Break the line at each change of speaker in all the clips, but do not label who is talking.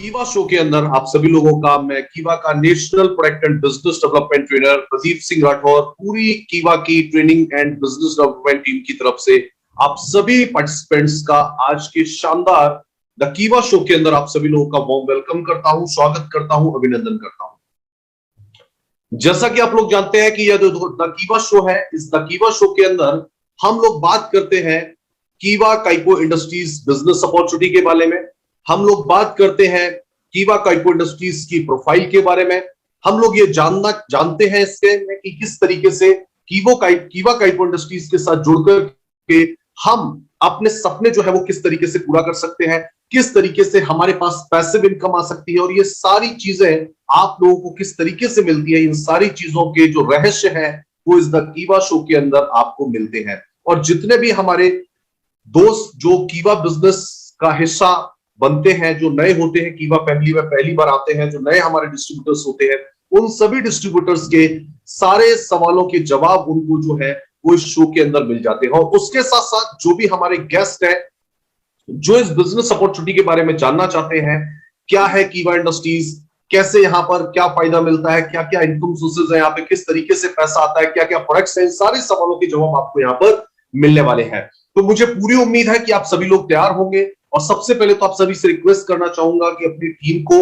कीवा शो के अंदर आप सभी लोगों का मैं कीवा का national product and business development trainer Pradeep Singh Rathore पूरी कीवा की training and business development team की तरफ से आप सभी पार्टिसिपेंट्स का आज के शानदार द कीवा शो के अंदर आप सभी लोगों का वार्म वेलकम करता हूं, स्वागत करता हूं, अभिनंदन करता हूं। जैसा कि आप लोग जानते हैं कि यह जो द कीवा शो है, इस द कीवा शो के अंदर हम लोग बात करते हैं कीवा काइपो इंडस्ट्रीज बिजनेस अपॉर्चुनिटी के बारे में। हम लोग बात करते हैं कीवा काइपो इंडस्ट्रीज की प्रोफाइल के बारे में। हम लोग ये जानते हैं इसके में कि किस तरीके से कीवा काइपो इंडस्ट्रीज के साथ जुड़कर के हम अपने सपने जो है वो किस तरीके से पूरा कर सकते हैं, किस तरीके से हमारे पास पैसिव इनकम आ सकती है और ये सारी चीजें आप लोगों को किस तरीके से मिलती है। इन सारी चीजों के जो रहस्य है वो इस द कीवा शो के अंदर आपको मिलते हैं। और जितने भी हमारे दोस्त जो कीवा बिजनेस का हिस्सा बनते हैं, जो नए होते हैं, कीवा फैमिली में पहली बार आते हैं, जो नए हमारे डिस्ट्रीब्यूटर्स होते हैं, उन सभी डिस्ट्रीब्यूटर्स के सारे सवालों के जवाब उनको जो है वो इस शो के अंदर मिल जाते हैं। और उसके साथ साथ जो भी हमारे गेस्ट हैं जो इस बिजनेस अपॉर्चुनिटी के बारे में जानना चाहते हैं, क्या है कीवा इंडस्ट्रीज, कैसे यहाँ पर क्या फायदा मिलता है, क्या क्या इनकम सोर्सेज है, यहाँ पे किस तरीके से पैसा आता है, क्या क्या प्रोडक्ट्स हैं, सारे सवालों के जवाब आपको यहाँ पर मिलने वाले हैं। तो मुझे पूरी उम्मीद है कि आप सभी लोग तैयार होंगे। और सबसे पहले तो आप सभी से रिक्वेस्ट करना चाहूंगा कि अपनी टीम को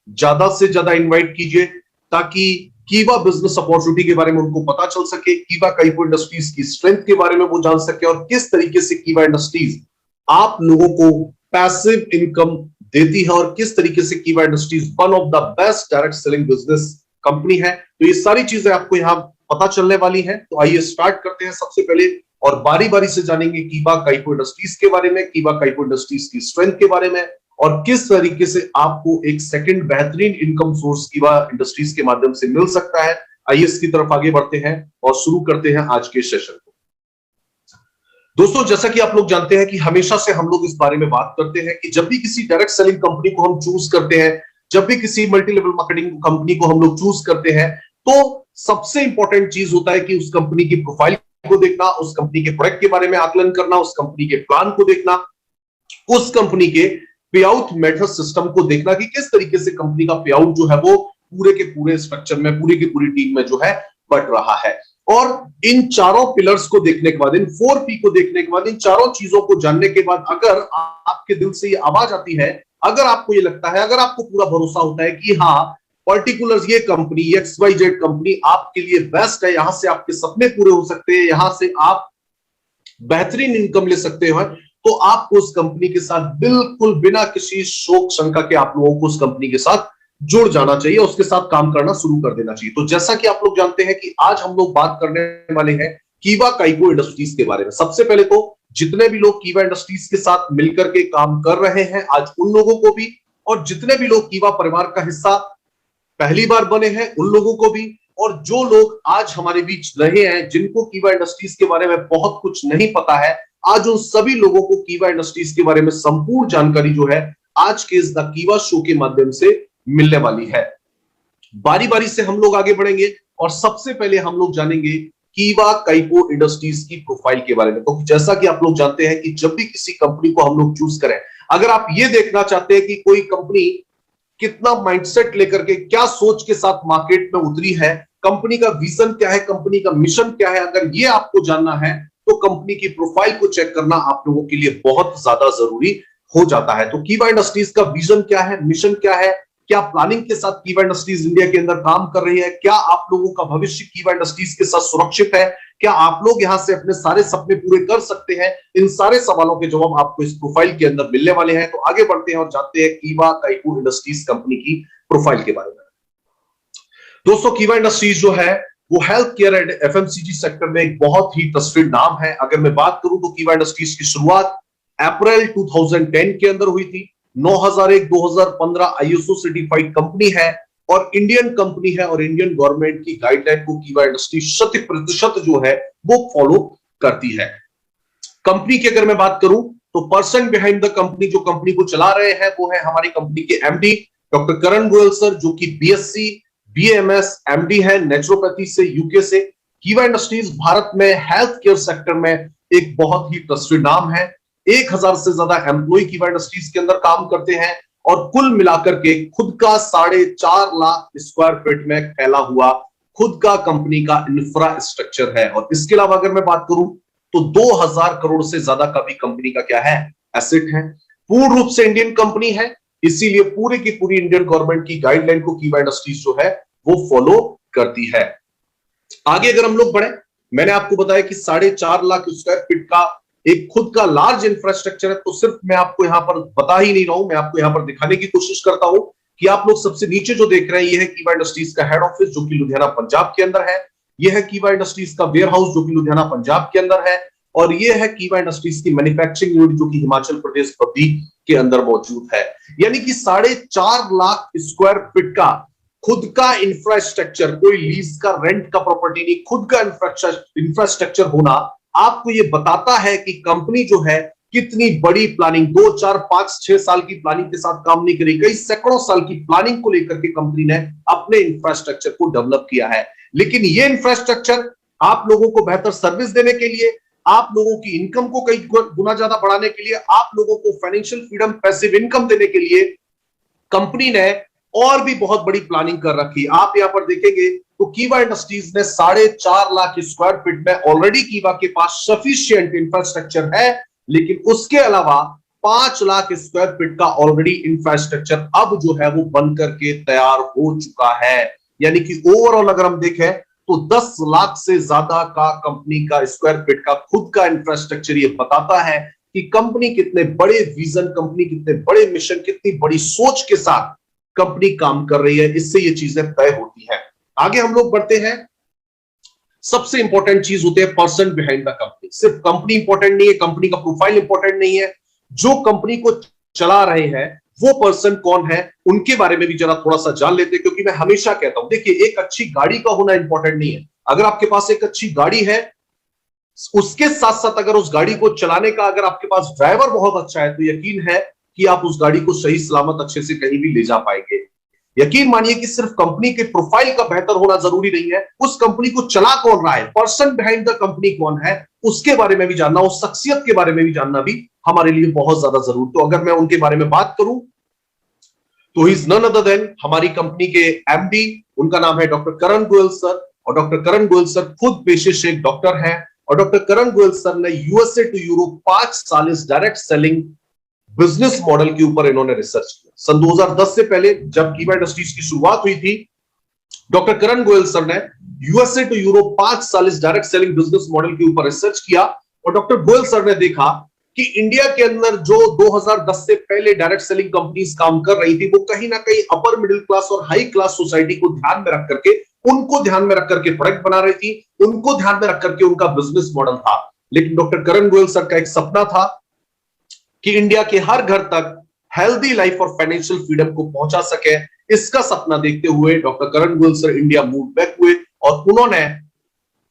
ज्यादा से ज्यादा इनवाइट कीजिए ताकि कीवा बिजनेस अपॉर्चुनिटी के बारे में उनको पता चल सके, कीवा काइपो इंडस्ट्रीज की स्ट्रेंथ के बारे में वो जान सके और किस तरीके से कीवा इंडस्ट्रीज आप लोगों को पैसिव इनकम देती है और किस तरीके से कीवा industries one of the best direct selling business company है। तो ये सारी चीजें आपको यहाँ पता चलने वाली हैं। तो आइए स्टार्ट करते हैं सबसे पहले और बारी बारी से जानेंगे कीवा काइपो इंडस्ट्रीज के बारे में, कीवा काइपो इंडस्ट्रीज की स्ट्रेंथ के बारे में और किस तरीके से आपको एक सेकंड बेहतरीन इनकम सोर्स कीवा इंडस्ट्रीज के माध्यम से मिल सकता है। आइए इसकी तरफ आगे बढ़ते हैं और शुरू करते हैं आज के सेशन को। दोस्तों, जैसा कि आप लोग जानते हैं कि हमेशा से हम लोग इस बारे में बात करते हैं कि जब भी किसी डायरेक्ट सेलिंग कंपनी को हम चूज करते हैं, जब भी किसी मल्टी लेवल मार्केटिंग कंपनी को हम लोग चूज करते हैं, तो सबसे इंपॉर्टेंट चीज होता है कि उस कंपनी की प्रोफाइल को देखना, उस कंपनी के प्रोडक्ट के बारे में आकलन करना, उस कंपनी के प्लान को देखना, उस कंपनी के पे आउट मेथड सिस्टम को देखना कि किस तरीके से कंपनी का पे आउट जो है वो पूरे के पूरे स्ट्रक्चर में, पूरी की पूरी टीम में जो है बढ़ रहा है। और इन चारों पिलर्स को देखने के बाद, इन 4P को देखने के बाद, इन चारों चीजों को जानने के बाद अगर आपके दिल से ये आवाज आती है, अगर आपको ये लगता है, अगर आपको पूरा भरोसा होता है कि हाँ पर्टिकुलर ये कंपनी XYZ कंपनी आपके लिए बेस्ट है, यहां से आपके सपने पूरे हो सकते हैं, यहां से आप बेहतरीन इनकम ले सकते हो, तो आपको उस कंपनी के साथ बिल्कुल बिना किसी शोक शंका के आप लोगों को उस कंपनी के साथ जुड़ जाना चाहिए, उसके साथ काम करना शुरू कर देना चाहिए। तो जैसा कि आप लोग जानते हैं कि आज हम लोग बात करने वाले हैं कीवा काइपो इंडस्ट्रीज के बारे में। सबसे पहले तो जितने भी लोग कीवा इंडस्ट्रीज के साथ मिलकर के काम कर रहे हैं, आज उन लोगों को भी, और जितने भी लोग कीवा परिवार का हिस्सा पहली बार बने हैं उन लोगों को भी, और जो लोग आज हमारे बीच रहे हैं जिनको कीवा इंडस्ट्रीज के बारे में बहुत कुछ नहीं पता है, आज उन सभी लोगों को कीवा इंडस्ट्रीज के बारे में संपूर्ण जानकारी जो है आज के इस द कीवा शो के माध्यम से मिलने वाली है। बारी बारी से हम लोग आगे बढ़ेंगे और सबसे पहले हम लोग जानेंगे कीवा काइपो इंडस्ट्रीज की प्रोफाइल के बारे में। तो जैसा कि आप लोग जानते हैं कि जब भी किसी कंपनी को हम लोग चूज करें, अगर आप ये देखना चाहते हैं कि कोई कंपनी कितना माइंडसेट लेकर के, क्या सोच के साथ मार्केट में उतरी है, कंपनी का विजन क्या है, कंपनी का मिशन क्या है, अगर ये आपको जानना है तो कंपनी की प्रोफाइल को चेक करना आप लोगों के लिए बहुत ज्यादा जरूरी हो जाता है। तो कीवा इंडस्ट्रीज का विजन क्या है, मिशन क्या है, क्या प्लानिंग के साथ कीवा इंडस्ट्रीज इंडिया के अंदर काम कर रही है, क्या आप लोगों का भविष्य कीवा इंडस्ट्रीज के साथ सुरक्षित है, क्या आप लोग यहां से अपने सारे सपने पूरे कर सकते हैं, इन सारे सवालों के जवाब आपको इस प्रोफाइल के अंदर मिलने वाले हैं। तो आगे बढ़ते हैं और जानते हैं कीवा काइपो इंडस्ट्रीज कंपनी की प्रोफाइल के बारे में। दोस्तों, कीवा इंडस्ट्रीज जो है वो health care and FMCG sector में एक बहुत ही ट्रस्टेड नाम है। अगर मैं बात करूं तो कीवा इंडस्ट्रीज की शुरुआत अप्रैल 2010 के अंदर हुई थी। 9001-2015 ISO सर्टिफाइड कंपनी है और इंडियन कंपनी है और इंडियन गवर्नमेंट की गाइडलाइन को कीवा इंडस्ट्री 100% जो है वो फॉलो करती है। कंपनी की अगर मैं बात करूं तो पर्सन बिहाइंड द कंपनी, जो कंपनी को चला रहे हैं, वो है हमारी कंपनी के MD doctor Karan Goyal sir, जो कि BSc BMS MD है नेचुरोपैथी से, यूके से। कीवा इंडस्ट्रीज भारत में हेल्थ केयर सेक्टर में एक बहुत ही ट्रस्टेड नाम है। 1000 से ज्यादा एम्प्लॉय कीवा इंडस्ट्रीज के अंदर काम करते हैं और कुल मिलाकर के खुद का 4.5 लाख स्क्वायर फीट में फैला हुआ खुद का कंपनी का इंफ्रास्ट्रक्चर है। और इसके अलावा अगर मैं बात करूं तो 2000 करोड़ से ज्यादा का भी कंपनी का क्या है, एसेट है। पूर्ण रूप से इंडियन कंपनी है, इसीलिए पूरी की पूरी इंडियन गवर्नमेंट की गाइडलाइन को कीवा इंडस्ट्रीज जो है वो फॉलो करती है। आगे अगर हम लोग बढ़े, मैंने आपको बताया कि 4.5 लाख स्क्वायर फीट का एक खुद का लार्ज इंफ्रास्ट्रक्चर है। तो सिर्फ मैं आपको यहां पर बता ही नहीं रहा हूं, मैं आपको यहां पर दिखाने की कोशिश करता हूं कि आप लोग सबसे नीचे जो देख रहे हैं ये है कीवा इंडस्ट्रीज का हेड ऑफिस जो कि लुधियाना पंजाब के अंदर है। यह है कीवा इंडस्ट्रीज का वेयर हाउस जो कि लुधियाना पंजाब के अंदर है। और यह है कीवा इंडस्ट्रीज की मैन्युफैक्चरिंग यूनिट जो कि हिमाचल प्रदेश बद्दी के अंदर मौजूद है। यानी कि 4.5 लाख स्क्वायर फीट का खुद का इंफ्रास्ट्रक्चर, कोई लीज का रेंट का प्रॉपर्टी नहीं, खुद का इंफ्रास्ट्रक्चर होना आपको यह बताता है कि कंपनी जो है कितनी बड़ी प्लानिंग, 2, 4, 5, 6 साल की प्लानिंग के साथ काम नहीं करी, कई सैकड़ों साल की प्लानिंग को लेकर के कंपनी ने अपने इंफ्रास्ट्रक्चर को डेवलप किया है। लेकिन यह इंफ्रास्ट्रक्चर आप लोगों को बेहतर सर्विस देने के लिए, आप लोगों की इनकम को कई गुना ज्यादा बढ़ाने के लिए, आप लोगों को फाइनेंशियल फ्रीडम, पैसिव इनकम देने के लिए कंपनी ने और भी बहुत बड़ी प्लानिंग कर रखी। आप यहां पर देखेंगे तो कीवा इंडस्ट्रीज ने 4.5 लाख स्क्वायर फीट में ऑलरेडी कीवा के पास सफिशिएंट इंफ्रास्ट्रक्चर है, लेकिन उसके अलावा 5 लाख स्क्वायर फीट का ऑलरेडी इंफ्रास्ट्रक्चर अब जो है वो बन करके तैयार हो चुका है। यानी कि ओवरऑल अगर हम देखें तो 10 लाख से ज्यादा का कंपनी का स्क्वायर फीट का खुद का इंफ्रास्ट्रक्चर ये बताता है कि कंपनी कितने बड़े विजन, कंपनी कितने बड़े मिशन, कितनी बड़ी सोच के साथ कंपनी काम कर रही है। इससे ये चीजें तय होती हैं। आगे हम लोग बढ़ते हैं। सबसे इंपॉर्टेंट चीज होती है पर्सन बिहाइंड द कंपनी। सिर्फ कंपनी इंपॉर्टेंट नहीं है, कंपनी का प्रोफाइल इंपॉर्टेंट नहीं है, जो कंपनी को चला रहे हैं वो पर्सन कौन है उनके बारे में भी जरा थोड़ा सा जान लेते हैं। क्योंकि मैं हमेशा कहता हूं, देखिए एक अच्छी गाड़ी का होना इंपॉर्टेंट नहीं है। अगर आपके पास एक अच्छी गाड़ी है, उसके साथ साथ अगर उस गाड़ी को चलाने का अगर आपके पास ड्राइवर बहुत अच्छा है तो यकीन है कि आप उस गाड़ी को सही सलामत अच्छे से कहीं भी ले जा पाएंगे। यकीन मानिए कि सिर्फ कंपनी के प्रोफाइल का बेहतर होना जरूरी नहीं है, उस कंपनी को चला कौन रहा है, पर्सन बिहाइंड द कंपनी कौन है, उसके बारे में भी जानना, उस शख्सियत के बारे में भी जानना भी हमारे लिए बहुत ज्यादा जरूरी। तो अगर मैं उनके बारे में बात करूं तो he is none other than हमारी कंपनी के एमडी, उनका नाम है डॉक्टर करण गोयल सर। और डॉक्टर करण गोयल सर खुद पेशे से एक डॉक्टर हैं। और डॉक्टर करण गोयल सर ने यूएसए टू यूरोप 5 साल इस डायरेक्ट सेलिंग बिजनेस मॉडल के ऊपर इन्होंने रिसर्च किया। सन 2010 से पहले जब कीवा इंडस्ट्रीज की शुरुआत हुई थी, डॉक्टर करण गोयल सर ने यूएसए टू यूरोप 5 साल इस डायरेक्ट सेलिंग बिजनेस मॉडल के ऊपर रिसर्च किया। और डॉक्टर गोयल सर ने देखा कि इंडिया के अंदर जो 2010 से पहले डायरेक्ट सेलिंग कंपनीज काम कर रही थी वो कहीं ना कहीं अपर मिडिल क्लास और हाई क्लास सोसाइटी को ध्यान में रख करके, उनको ध्यान में रख करके प्रोडक्ट बना रही थी, उनको ध्यान में रख करके उनका बिजनेस मॉडल था। लेकिन डॉक्टर करण गोयल सर का एक सपना था कि इंडिया के हर घर तक हेल्दी लाइफ और फाइनेंशियल फ्रीडम को पहुंचा सके। इसका सपना देखते हुए doctor Karan Goyal sir India move back हुए और उन्होंने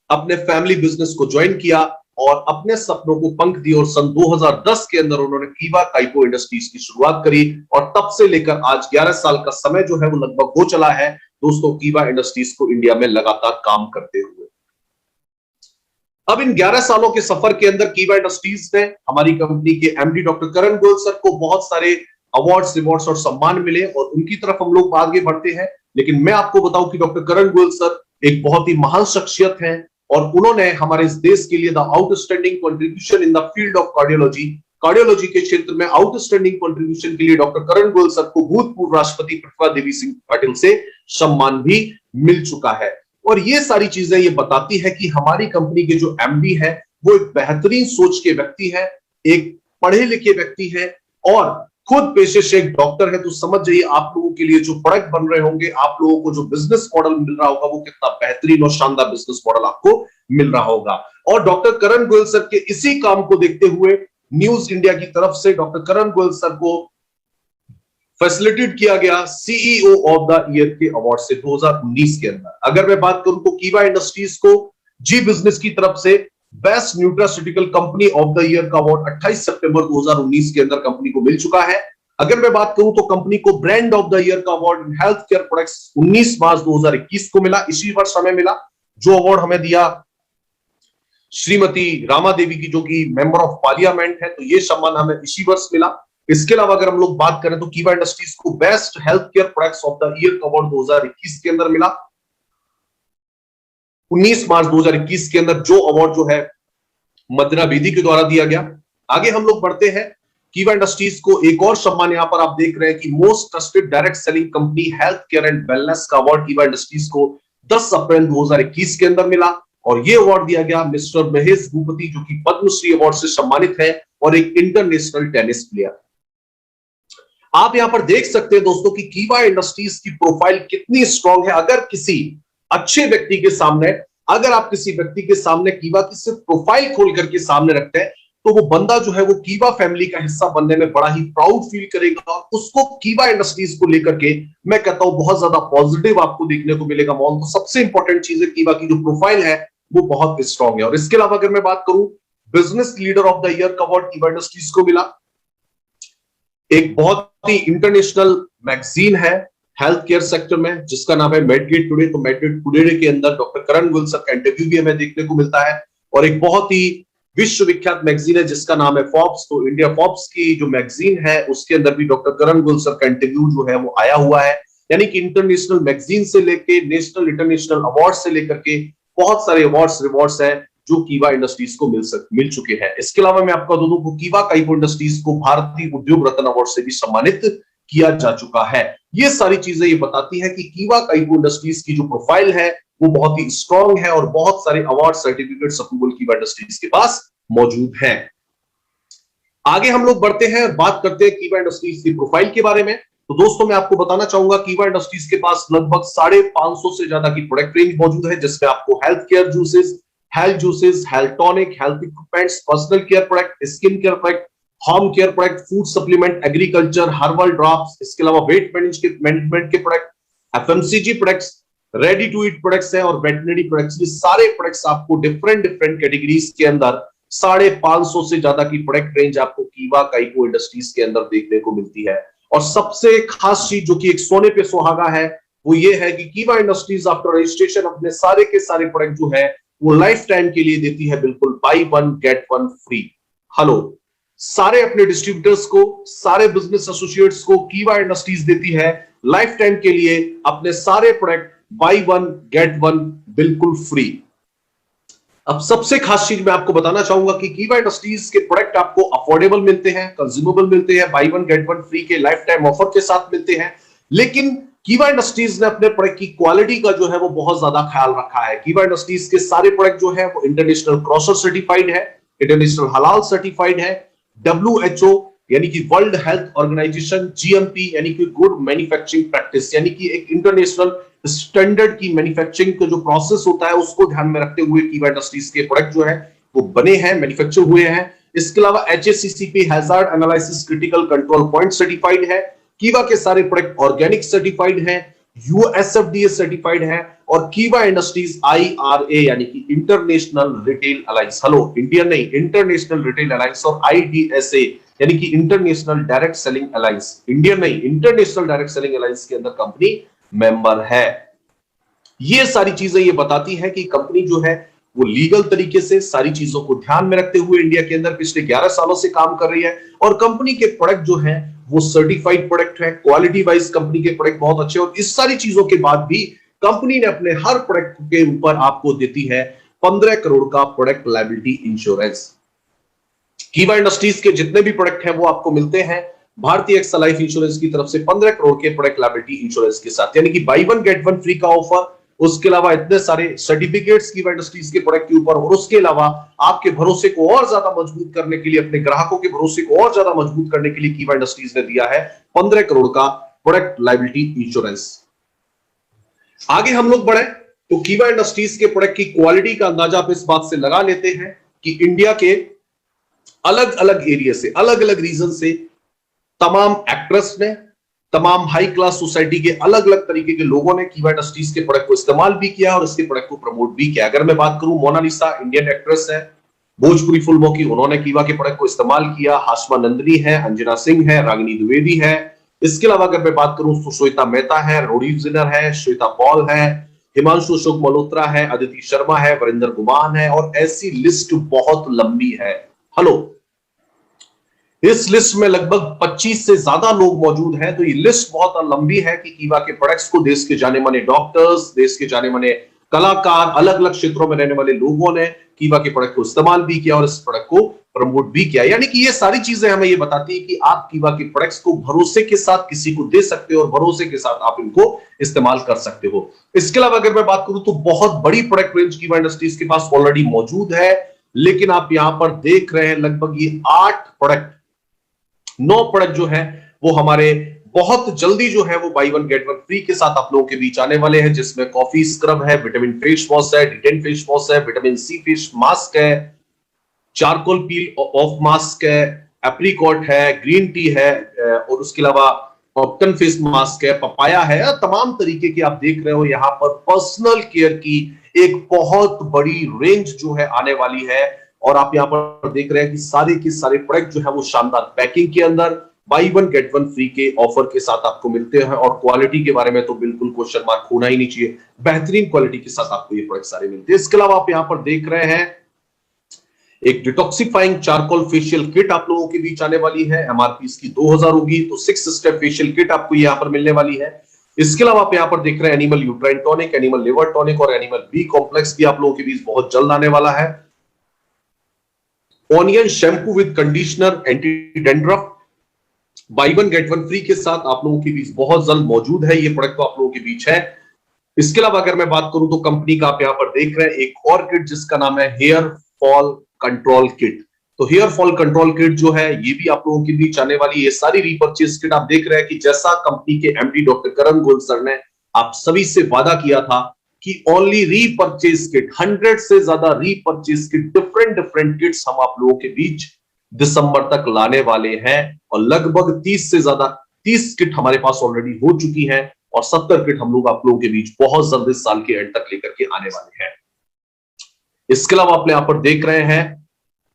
अपने फैमिली बिजनेस को ज्वाइन किया और अपने सपनों को पंख दिए। और सन 2010 के अंदर उन्होंने कीवा काइपो इंडस्ट्रीज की शुरुआत करी और तब से लेकर आज 11 साल का समय जो है वो लगभग हो चला है दोस्तों कीवा इंडस्ट्रीज को इंडिया में लगातार काम करते हुए। अब इन 11 सालों के सफर के अंदर कीवा इंडस्ट्रीज ने हमारी कंपनी के MD doctor Karan Goyal sir को बहुत सारे अवार्ड्स, रिवॉर्ड्स और सम्मान मिले और उनकी तरफ हम लोग आगे बढ़ते हैं। लेकिन मैं आपको बताऊं कि डॉक्टर करण गोयल सर एक बहुत ही महान शख्सियत हैं और उन्होंने हमारे इस देश के लिए the outstanding contribution in the field of cardiology के क्षेत्र में आउटस्टैंडिंग कंट्रीब्यूशन के लिए डॉक्टर करण गोयल सर को भूतपूर्व राष्ट्रपति प्रतिभा देवी सिंह पाटिल से सम्मान भी मिल चुका है। और ये सारी चीजें ये बताती है कि हमारी कंपनी के जो एमडी है वो एक बेहतरीन सोच के व्यक्ति है, एक पढ़े लिखे व्यक्ति है और खुद पेशे से एक डॉक्टर है। तो समझ जाइए आप लोगों के लिए जो प्रोडक्ट बन रहे होंगे, आप लोगों को जो बिजनेस मॉडल मिल रहा होगा वो कितना बेहतरीन और शानदार बिजनेस मॉडल आपको मिल रहा होगा। और डॉक्टर करण गोयल सर के इसी काम को देखते हुए न्यूज इंडिया की तरफ से डॉक्टर करण गोयल सर को फैसिलिटेट किया गया सीईओ ऑफ द ईयर के अवार्ड से 2019 के अंदर। अगर मैं बात करूं तो कीवा इंडस्ट्रीज को जी बिजनेस की तरफ से best nutraceutical company of the year का अवार्ड 28 सितंबर 2019 के अंदर कंपनी को मिल चुका है। अगर मैं बात करूं तो कंपनी को ब्रांड ऑफ द ईयर का अवार्ड हेल्थ केयर प्रोडक्ट्स 19 मार्च 2021 को मिला, इसी वर्ष हमें मिला। जो अवार्ड हमें दिया श्रीमती रामा देवी की, जो कि मेंबर ऑफ पार्लियामेंट है, तो ये सम्मान हमें इसी वर्ष मिला। इसके अलावा अगर हम लोग बात करें तो कीवा इंडस्ट्रीज को best health care products of the year का अवार्ड 2021 के अंदर मिला। 19 मार्च 2021 के अंदर जो अवार्ड जो है मदना बेदी के द्वारा दिया गया। आगे हम लोग बढ़ते हैं, कीवा इंडस्ट्रीज को एक और सम्मान यहां पर आप देख रहे हैं कि most trusted direct selling company health care and wellness का अवार्ड कीवा इंडस्ट्रीज को 10 अप्रैल 2021 के अंदर मिला और यह अवार्ड दिया गया मिस्टर महेश भूपति, जो कि पद्मश्री अवार्ड से सम्मानित है और एक इंटरनेशनल टेनिस प्लेयर। आप यहां पर देख सकते हैं दोस्तों कि कीवा इंडस्ट्रीज की प्रोफाइल कितनी स्ट्रांग है। अगर किसी अच्छे व्यक्ति के सामने, अगर आप किसी व्यक्ति के सामने कीवा की सिर्फ प्रोफाइल खोल करके सामने रखते हैं तो वो बंदा जो है वो कीवा फैमिली का हिस्सा बनने में बड़ा ही प्राउड फील करेगा और उसको कीवा इंडस्ट्रीज को लेकर के मैं कहता हूं बहुत ज्यादा पॉजिटिव आपको देखने को मिलेगा माहौल। तो सबसे इंपॉर्टेंट चीज है कीवा की जो प्रोफाइल है वो बहुत स्ट्रांग है। और इसके अलावा अगर मैं बात करूं, business leader of the year का अवार्ड कीवा इंडस्ट्रीज को मिला। एक बहुत ही इंटरनेशनल मैगजीन है हेल्थ केयर सेक्टर में जिसका नाम है मेडगेट टुडे। तो मेडगेट टुडे के अंदर डॉक्टर करण गुल सर का इंटरव्यू भी हमें देखने को मिलता है और एक बहुत ही विश्वविख्यात मैगजीन है जिसका नाम है फॉर्ब्स। तो इंडिया फॉर्ब्स की जो मैगजीन है उसके अंदर भी डॉक्टर करण गुल सर का इंटरव्यू जो है वो आया हुआ है। यानी कि इंटरनेशनल मैगजीन से लेके नेशनल इंटरनेशनल अवार्ड से लेकर के बहुत सारे अवार्ड्स रिवॉर्ड्स है जो कीवा इंडस्ट्रीज को मिल चुके हैं। इसके अलावा मैं आपको बता दूं कि कीवा काइपो इंडस्ट्रीज को भारतीय उद्योग रत्न अवार्ड से भी सम्मानित किया जा चुका है। ये सारी चीजें ये बताती है कि कीवा काइपो इंडस्ट्रीज की जो प्रोफाइल है वो बहुत ही स्ट्रांग है और बहुत सारे अवार्ड सर्टिफिकेट्स अप्रूवल कीवा इंडस्ट्रीज के पास मौजूद हैं। आगे हम लोग बढ़ते हैं और बात करते हैं कीवा इंडस्ट्रीज की प्रोफाइल के बारे में। तो दोस्तों मैं आपको बताना चाहूंगा कीवा इंडस्ट्रीज के पास लगभग 550 से ज्यादा की प्रोडक्ट रेंज मौजूद है जिसमें आपको health care juices, health tonic, health equipments, personal care product, skin care product, home care product, food supplement, agriculture, herbal drops, इसके अलावा वेट मैनेजमेंट के product, FMCG products, ready to eat products है और veterinary products. ये सारे products आपको different categories के अंदर 550 से ज्यादा की प्रोडक्ट रेंज आपको कीवा काइपो इंडस्ट्रीज के अंदर देखने को मिलती है। और सबसे खास चीज जो कि एक सोने पे सुहागा है वो ये है कि कीवा इंडस्ट्रीज आफ्टर रजिस्ट्रेशन अपने सारे के सारे प्रोडक्ट जो है वो लाइफ टाइम के लिए देती है बिल्कुल by one get one free. Hello, सारे अपने डिस्ट्रीब्यूटर्स को, सारे बिजनेस एसोसिएट्स को कीवा इंडस्ट्रीज देती है लाइफ टाइम के लिए अपने सारे product by one get one बिल्कुल फ्री। अब सबसे खास चीज मैं आपको बताना चाहूंगा कि कीवा इंडस्ट्रीज के प्रोडक्ट आपको अफोर्डेबल मिलते हैं, कंज्यूमेबल मिलते हैं, by one get one free के लाइफ टाइम ऑफर के साथ मिलते हैं। लेकिन कीवा इंडस्ट्रीज ने अपने प्रोडक्ट की क्वालिटी का जो है वो बहुत ज्यादा ख्याल रखा है। कीवा इंडस्ट्रीज के सारे प्रोडक्ट जो है वो इंटरनेशनल क्रॉसर सर्टिफाइड है, इंटरनेशनल हलाल सर्टिफाइड है, WHO यानी कि वर्ल्ड हेल्थ ऑर्गेनाइजेशन, GMP यानी कि गुड मैन्युफैक्चरिंग प्रैक्टिस यानी कि एक इंटरनेशनल स्टैंडर्ड की मैन्युफैक्चरिंग का जो प्रोसेस होता है उसको ध्यान में रखते हुए कीवा इंडस्ट्रीज के प्रोडक्ट जो है वो बने हैं, मैन्युफैक्चर हुए हैं। इसके अलावा HACCP hazard analysis critical control point certified है। कीवा के सारे प्रोडक्ट ऑर्गेनिक सर्टिफाइड हैं, USFDA सर्टिफाइड है और कीवा इंडस्ट्रीज IRA यानी कि international retail alliance, hello Indian नहीं, इंटरनेशनल रिटेल अलायंस और IDSA यानी कि international direct selling alliance, Indian नहीं इंटरनेशनल डायरेक्ट सेलिंग अलायंस के अंदर कंपनी मेंबर है। ये सारी चीजें ये बताती हैं कि कंपनी जो है वो लीगल तरीके से सारी चीजों को ध्यान में रखते हुए इंडिया के अंदर पिछले 11 सालों से काम कर रही है और कंपनी के प्रोडक्ट जो है वो सर्टिफाइड प्रोडक्ट है, क्वालिटी वाइज कंपनी के प्रोडक्ट बहुत अच्छे। और इस सारी चीजों के बाद भी कंपनी ने अपने हर प्रोडक्ट के ऊपर आपको देती है 15 करोड़ का प्रोडक्ट लायबिलिटी इंश्योरेंस। कीवा इंडस्ट्रीज के जितने भी प्रोडक्ट हैं वो आपको मिलते हैं भारतीय एक्सा लाइफ इंश्योरेंस की तरफ से 15 करोड़ के प्रोडक्ट लायबिलिटी इंश्योरेंस के साथ, यानी कि by one get one free का ऑफर। उसके अलावा इतने सारे सर्टिफिकेट्स कीवा इंडस्ट्रीज के प्रोडक्ट के ऊपर और उसके अलावा आपके भरोसे को और ज्यादा मजबूत करने के लिए, अपने ग्राहकों के भरोसे को और ज्यादा मजबूत करने के लिए कीवा इंडस्ट्रीज ने दिया है 15 करोड़ का प्रोडक्ट लायबिलिटी इंश्योरेंस। आगे हम लोग बढ़े तो कीवा इंडस्ट्रीज के प्रोडक्ट की क्वालिटी का अंदाजा आप इस बात से लगा लेते हैं कि इंडिया के अलग अलग एरिया से, अलग अलग रीजन से तमाम एक्ट्रेस ने, तमाम हाई क्लास सोसाइटी के अलग अलग तरीके के लोगों ने कीवा इंडस्ट्रीज के प्रोडक्ट को इस्तेमाल भी किया और इसके प्रोडक्ट को प्रमोट भी किया। अगर मैं बात करूं, मोनालिसा इंडियन एक्ट्रेस है, भोजपुरी फिल्मों की, उन्होंने कीवा के प्रोडक्ट को इस्तेमाल किया। हाशमा नंदनी है, अंजना सिंह है, रागिनी द्विवेदी है। इसके अलावा अगर मैं बात करूं तो श्वेता मेहता है, रोडी जिनर है, श्वेता पॉल है, हिमांशु अशोक मल्होत्रा है, अदिति शर्मा है, वरिंदर गुमान है और ऐसी लिस्ट बहुत लंबी है। हेलो, इस लिस्ट में लगभग 25 से ज्यादा लोग मौजूद हैं। तो ये लिस्ट बहुत लंबी है कि कीवा के प्रोडक्ट्स को देश के जाने माने डॉक्टर्स, देश के जाने माने कलाकार, अलग अलग क्षेत्रों में रहने वाले लोगों ने कीवा के प्रोडक्ट को इस्तेमाल भी किया और इस प्रोडक्ट को प्रमोट भी किया। यानी कि ये सारी चीजें हमें ये बताती है कि आप कीवा के प्रोडक्ट्स को भरोसे के साथ किसी को दे सकते हो और भरोसे के साथ आप इनको इस्तेमाल कर सकते हो। इसके अलावा अगर मैं बात करूं तो बहुत बड़ी प्रोडक्ट रेंज कीवा इंडस्ट्रीज के पास ऑलरेडी मौजूद है, लेकिन आप यहां पर देख रहे हैं लगभग ये 9 प्रोडक्ट जो है वो हमारे बहुत जल्दी जो है वो by one get one free के साथ आप लोगों के बीच आने वाले हैं, जिसमें कॉफी स्क्रब है, विटामिन फेस वॉश है, डिटेन फेस वॉश है, विटामिन सी फेस मास्क है, चारकोल पील ऑफ मास्क है, एप्रिकॉट है, ग्रीन टी है और उसके अलावा ऑप्टन फेस मास्क है, पपाया है। तमाम तरीके की आप देख रहे हो यहां पर पर्सनल केयर की एक बहुत बड़ी रेंज जो है आने वाली है। और आप यहां पर देख रहे हैं कि सारे के सारे प्रोडक्ट जो है वो शानदार पैकिंग के अंदर by one get one free के ऑफर के साथ आपको मिलते हैं। और क्वालिटी के बारे में तो बिल्कुल क्वेश्चन मार्क होना ही नहीं चाहिए, बेहतरीन क्वालिटी के साथ आपको ये प्रोडक्ट सारे मिलते हैं। इसके अलावा आप यहां पर देख रहे हैं एक डिटॉक्सिफाइंग चारकोल फेशियल किट आप लोगों के बीच आने वाली है। एमआरपी इसकी 2000 होगी, तो 6 स्टेप फेशियल किट आपको यहां पर मिलने वाली है। इसके अलावा आप यहां पर देख रहे हैं animal uterine tonic, animal liver tonic और एनिमल बी कॉम्प्लेक्स भी आप लोगों के बीच बहुत जल्द आने वाला है। Onion shampoo with conditioner anti dandruff by one get one free के साथ आप लोगों के बीच बहुत जल्द मौजूद है। ये प्रोडक्ट तो आप लोगों के बीच है। इसके अलावा अगर मैं बात करूं तो कंपनी का आप यहां पर देख रहे हैं एक और किट जिसका नाम है हेयर फॉल कंट्रोल किट। तो हेयर फॉल कंट्रोल किट जो है ये भी आप लोगों के बीच आने वाली है। ये सारी रीपर्चेज किट आप देख रहे हैं कि जैसा कंपनी के MD doctor Karan Goyal sir ने आप सभी से वादा किया था कि ओनली रीपर्चेज किट, 100 से ज्यादा रीपर्चेज किट, डिफरेंट किट्स हम आप लोगों के बीच दिसंबर तक लाने वाले हैं। और लगभग 30 किट हमारे पास ऑलरेडी हो चुकी है और 70 किट हम लोग आप लोगों के बीच बहुत जल्द इस साल के एंड तक लेकर के आने वाले हैं। इसके अलावा आप यहां पर देख रहे हैं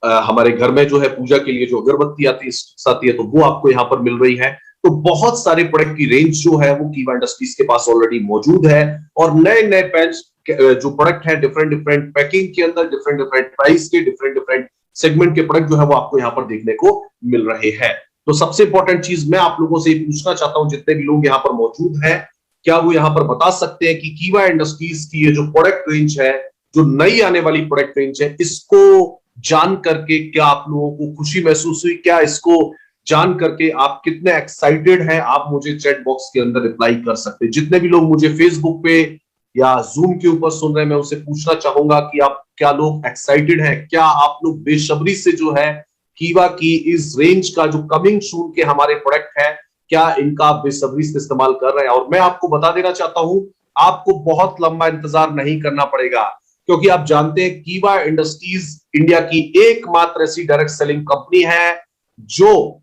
हमारे घर में जो है पूजा के लिए जो अगरबत्ती आती है तो वो आपको यहां पर मिल रही है। तो बहुत सारे प्रोडक्ट की रेंज जो है वो कीवा इंडस्ट्रीज के पास ऑलरेडी मौजूद है। और नए पैच जो प्रोडक्ट है डिफरेंट पैकिंग के अंदर, डिफरेंट प्राइस के, डिफरेंट सेगमेंट के प्रोडक्ट जो है वो आपको यहां पर देखने को मिल रहे हैं। तो सबसे इंपॉर्टेंट चीज मैं आप लोगों से पूछना चाहता हूं, जितने भी लोग यहां पर मौजूद हैं, क्या वो यहां पर बता सकते हैं कि कीवा इंडस्ट्रीज की ये जो प्रोडक्ट रेंज है, जो नई आने वाली प्रोडक्ट रेंज है, इसको जान करके क्या आप लोगों को खुशी महसूस हुई? क्या इसको जान करके आप कितने एक्साइटेड हैं? आप मुझे चैट बॉक्स के अंदर रिप्लाई कर सकते हैं। जितने भी लोग मुझे फेसबुक पे या जूम के ऊपर सुन रहे हैं, मैं उसे पूछना चाहूंगा कि आप क्या लोग एक्साइटेड हैं? क्या आप लोग बेसब्री से जो है कीवा की इस रेंज का जो कमिंग सून के हमारे प्रोडक्ट है, क्या इनका आप बेसब्री से इस्तेमाल कर रहे हैं? और मैं आपको बता देना चाहता हूं, आपको बहुत लंबा इंतजार नहीं करना पड़ेगा, क्योंकि आप जानते हैं कीवा इंडस्ट्रीज इंडिया की एकमात्र ऐसी डायरेक्ट सेलिंग कंपनी है जो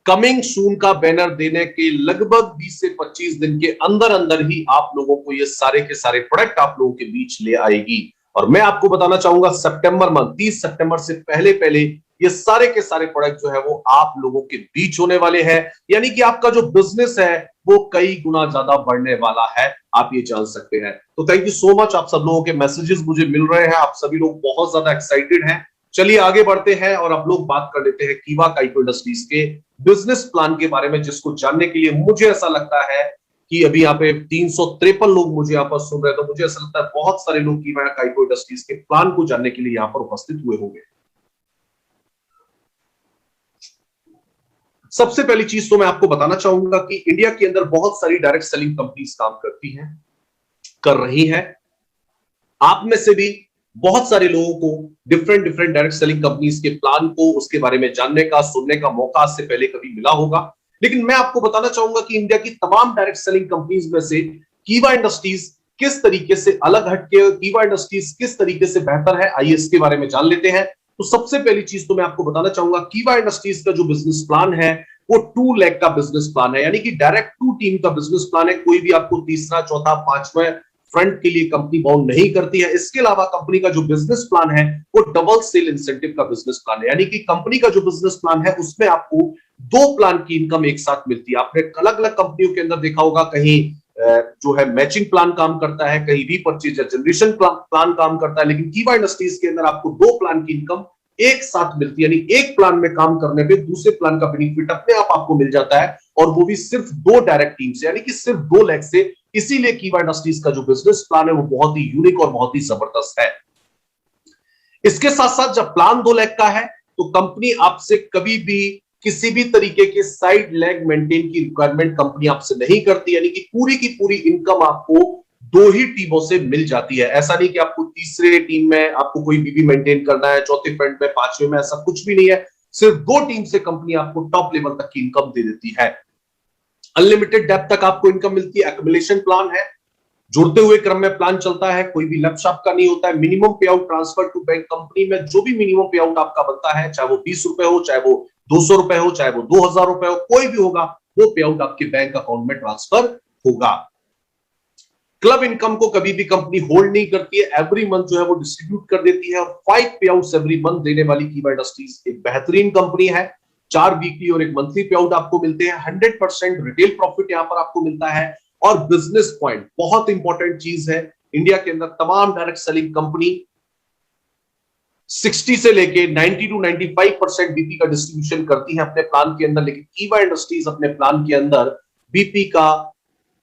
कमिंग सून का बैनर देने के लगभग 20 से 25 दिन के अंदर अंदर ही आप लोगों को ये सारे के सारे प्रोडक्ट आप लोगों के बीच ले आएगी। और मैं आपको बताना चाहूंगा सितंबर मंथ 30 सितंबर से पहले ये सारे के सारे प्रोडक्ट जो है वो आप लोगों के बीच होने वाले हैं। यानी कि आपका जो बिजनेस है वो कई गुना ज्यादा बढ़ने वाला है, आप ये जान सकते हैं। तो थैंक यू सो मच, आप सब लोगों के मैसेजेस मुझे मिल रहे हैं, आप सभी लोग बहुत ज्यादा एक्साइटेड हैं। चलिए आगे बढ़ते हैं और आप लोग बात कर लेते हैं कीवा काइको इंडस्ट्रीज के बिजनेस प्लान के बारे में, जिसको जानने के लिए मुझे ऐसा लगता है कि अभी यहाँ पे 353 लोग मुझे यहाँ पर सुन रहे हैं, तो मुझे ऐसा लगता है बहुत सारे लोग कीवा काइको इंडस्ट्रीज के प्लान को जानने के लिए यहाँ पर उपस्थित हुए होंगे। सबसे पहली चीज तो मैं आपको बताना चाहूंगा कि इंडिया के अंदर बहुत सारी डायरेक्ट सेलिंग कंपनीज काम करती हैं, कर रही हैं। आप में से भी बहुत सारे लोगों को डिफरेंट डायरेक्ट सेलिंग कंपनीज के प्लान को, उसके बारे में जानने का, सुनने का मौका आज से पहले कभी मिला होगा। लेकिन मैं आपको बताना चाहूंगा कि इंडिया की तमाम डायरेक्ट सेलिंग कंपनीज में से कीवा इंडस्ट्रीज किस तरीके से अलग हटके, कीवा इंडस्ट्रीज किस तरीके से बेहतर है, आइए इसके बारे में जान लेते हैं। तो सबसे पहली चीज तो मैं आपको बताना चाहूंगा, कीवा इंडस्ट्रीज का जो बिजनेस प्लान है वो 2 लेग का बिजनेस प्लान है, यानी कि डायरेक्ट 2 टीम का बिजनेस प्लान है। कोई भी आपको तीसरा, चौथा, पांचवा फ्रंट के लिए कंपनी बाउंड नहीं करती है। इसके अलावा कंपनी का जो बिजनेस प्लान है वो डबल सेल इंसेंटिव का बिजनेस प्लान है, यानी कि कंपनी का जो बिजनेस प्लान है उसमें आपको 2 प्लान की इनकम एक साथ मिलती है। आपने अलग अलग कंपनियों के अंदर देखा होगा, कहीं जो है मैचिंग प्लान काम करता है, कहीं रीपरचेज या जनरेशन प्लान काम करता है, लेकिन कीवा इंडस्ट्रीज के अंदर आपको 2 प्लान की इनकम एक साथ मिलती है, यानी एक प्लान में काम करने पे दूसरे प्लान का बेनिफिट अपने आप आपको मिल जाता है, और वो भी सिर्फ 2 डायरेक्ट टीम से, यानी कि सिर्फ 2 लेग से। इसीलिए कीवा इंडस्ट्रीज का जो बिजनेस प्लान है वो बहुत ही यूनिक और बहुत ही जबरदस्त है। इसके साथ साथ जब प्लान 2 लेग का है तो कंपनी आपसे कभी भी किसी भी तरीके के साइड लेग मेंटेन की रिक्वायरमेंट कंपनी आपसे नहीं करती, यानी कि पूरी इनकम आपको 2 ही टीमों से मिल जाती है। ऐसा नहीं कि आपको तीसरे टीम में आपको कोई बीबी मेंटेन करना है, चौथे फ्रंट में, पांचवें में, ऐसा कुछ भी नहीं है। सिर्फ 2 टीम से कंपनी आपको टॉप लेवल तक की इनकम दे देती है। अनलिमिटेड डेप्थ तक आपको इनकम मिलती है। एक्युमुलेशन प्लान है, जुड़ते हुए क्रम में प्लान चलता है, कोई भी लक्ष्य आपका नहीं होता है। Minimum pay out transfer to bank, company में जो भी मिनिमम पे आउट आपका बनता है, चाहे वो 20 रुपए हो, चाहे वो 200 रुपए हो, चाहे वो 2000 रुपए हो, कोई भी होगा, वो पे आउट आपके बैंक अकाउंट में ट्रांसफर होगा। क्लब इनकम को कभी भी कंपनी होल्ड नहीं करती है, एवरी मंथ जो है वो डिस्ट्रीब्यूट कर देती है, और 5 पे आउट एवरी मंथ देने वाली कीवा इंडस्ट्रीज एक बेहतरीन कंपनी है। 4 वीकली और 1 मंथली पे आउट आपको मिलते हैं। 100% रिटेल प्रॉफिट यहां पर आपको मिलता है। और बिजनेस पॉइंट बहुत इंपॉर्टेंट चीज है, इंडिया के अंदर तमाम डायरेक्ट सेलिंग कंपनी 60 से लेके 90 टू 95% बीपी का डिस्ट्रीब्यूशन करती है अपने प्लान के अंदर, लेकिन कीवा इंडस्ट्रीज अपने प्लान के अंदर बीपी का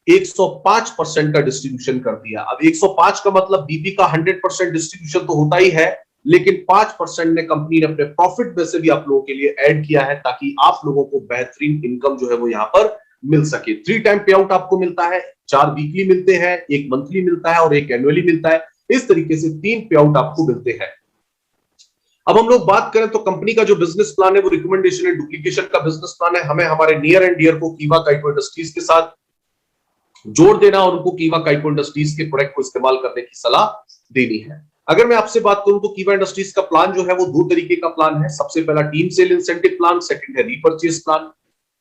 105% का डिस्ट्रीब्यूशन कर दिया। अब 105 का मतलब बीपी का 100% डिस्ट्रीब्यूशन तो होता ही है, लेकिन 5% ने कंपनी ने अपने प्रॉफिट में से भी आप लोगों के लिए ऐड किया है, ताकि आप लोगों को बेहतरीन इनकम जो है वो यहां पर मिल सके। 3 टाइम पे आउट आपको मिलता है, 4 वीकली मिलते हैं, 1 मंथली मिलता है और 1 एनुअली मिलता है। इस तरीके से 3 पे आउट आपको मिलते हैं। अब हम लोग बात करें तो कंपनी का जो बिजनेस प्लान है वो रिकमेंडेशन एंड डुप्लीकेशन का बिजनेस प्लान है। हमें हमारे नियर एंड डियर को कीवा काइको इंडस्ट्रीज के साथ जोड़ देना और उनको कीवा काइको इंडस्ट्रीज के प्रोडक्ट को इस्तेमाल करने की सलाह देनी है। अगर मैं आपसे बात करूं तो कीवा इंडस्ट्रीज का प्लान जो है वो 2 तरीके का प्लान है। सबसे पहला team sale incentive plan, second है repurchase plan.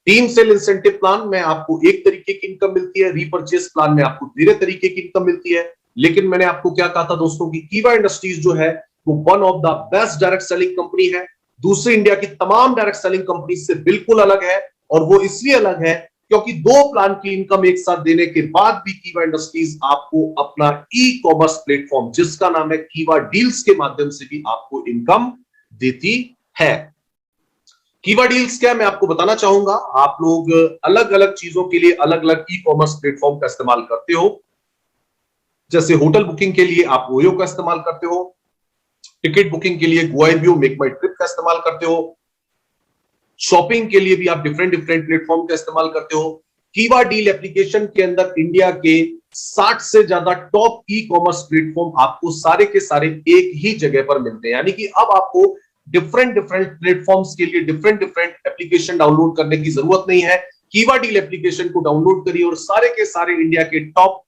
Team sale incentive plan में आपको एक तरीके की इनकम मिलती है, रीपर्चेज प्लान में आपको दूसरे तरीके की इनकम मिलती है। लेकिन मैंने आपको क्या कहा था दोस्तों की कीवा इंडस्ट्रीज जो है वो one of the best direct selling company है, दूसरी इंडिया की तमाम डायरेक्ट सेलिंग कंपनी से बिल्कुल अलग है। और वो इसलिए अलग है क्योंकि 2 प्लान की इनकम एक साथ देने के बाद भी कीवा इंडस्ट्रीज आपको अपना ई कॉमर्स प्लेटफॉर्म जिसका नाम है कीवा डील्स के माध्यम से भी आपको इनकम देती है। कीवा डील्स क्या है मैं आपको बताना चाहूंगा। आप लोग अलग अलग चीजों के लिए अलग अलग ई कॉमर्स प्लेटफॉर्म का इस्तेमाल करते हो। जैसे होटल बुकिंग के लिए आप ओयो का इस्तेमाल करते हो, टिकट बुकिंग के लिए गोइबियो मेक माई ट्रिप का इस्तेमाल करते हो, शॉपिंग के लिए भी आप डिफरेंट प्लेटफॉर्म का इस्तेमाल करते हो। कीवा डील एप्लीकेशन के अंदर इंडिया के 60 से ज्यादा टॉप ई कॉमर्स प्लेटफॉर्म आपको सारे के सारे एक ही जगह पर मिलते हैं, यानी कि अब आपको डिफरेंट प्लेटफॉर्म्स के लिए डिफरेंट एप्लीकेशन डाउनलोड करने की जरूरत नहीं है। कीवा डील एप्लीकेशन को डाउनलोड करिए और सारे के सारे इंडिया के टॉप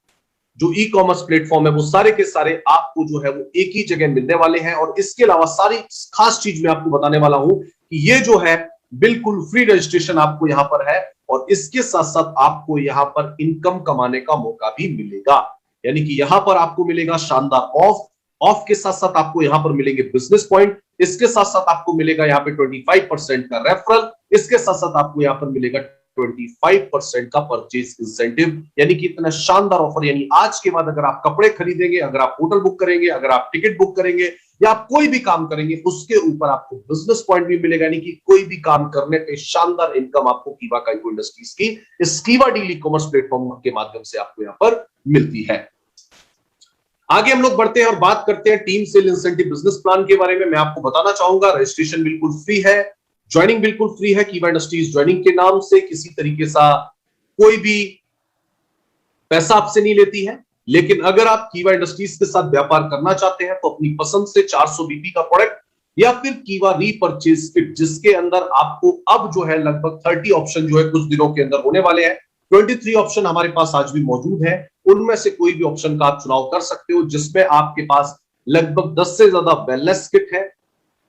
जो ई कॉमर्स प्लेटफॉर्म है वो सारे के सारे आपको जो है वो एक ही जगह मिलने वाले हैं। और इसके अलावा सारी खास चीज मैं आपको बताने वाला हूं कि ये जो है बिल्कुल फ्री रजिस्ट्रेशन आपको यहां पर है, और इसके साथ साथ आपको यहां पर इनकम कमाने का मौका भी मिलेगा। यानी कि यहां पर आपको मिलेगा शानदार ऑफ के साथ साथ आपको यहां पर मिलेंगे बिजनेस पॉइंट, इसके साथ साथ आपको मिलेगा यहाँ पे 25% का रेफरल, इसके साथ साथ आपको यहाँ पर मिलेगा 25% का परचेज इंसेंटिव। यानी कि इतना शानदार ऑफर, यानी आज के बाद अगर आप कपड़े खरीदेंगे, अगर आप होटल बुक करेंगे, अगर आप टिकट बुक करेंगे या आप कोई भी काम करेंगे, उसके ऊपर आपको बिजनेस पॉइंट भी मिलेगा। यानी कि कोई भी काम करने पे शानदार इनकम आपको कीवा काइको इंडस्ट्रीज की इस कीवा डील ई कॉमर्स प्लेटफॉर्म के माध्यम से आपको यहाँ पर मिलती है। आगे हम लोग बढ़ते हैं और बात करते हैं team sale incentive business plan के बारे में। मैं आपको बताना चाहूंगा रजिस्ट्रेशन बिल्कुल फ्री है, ज्वाइनिंग बिल्कुल फ्री है। कीवा इंडस्ट्रीज ज्वाइनिंग के नाम से किसी तरीके से कोई भी पैसा आपसे नहीं लेती है, लेकिन अगर आप कीवा इंडस्ट्रीज के साथ व्यापार करना चाहते हैं तो अपनी पसंद से 400 बीपी का प्रोडक्ट या फिर कीवा रीपर्चेज किट, जिसके अंदर आपको अब जो है लगभग 30 ऑप्शन जो है कुछ दिनों के अंदर होने वाले हैं। 23 ऑप्शन हमारे पास आज भी मौजूद है, उनमें से कोई भी ऑप्शन का आप चुनाव कर सकते हो, जिसमें आपके पास लगभग 10 से ज्यादा वेलनेस किट है,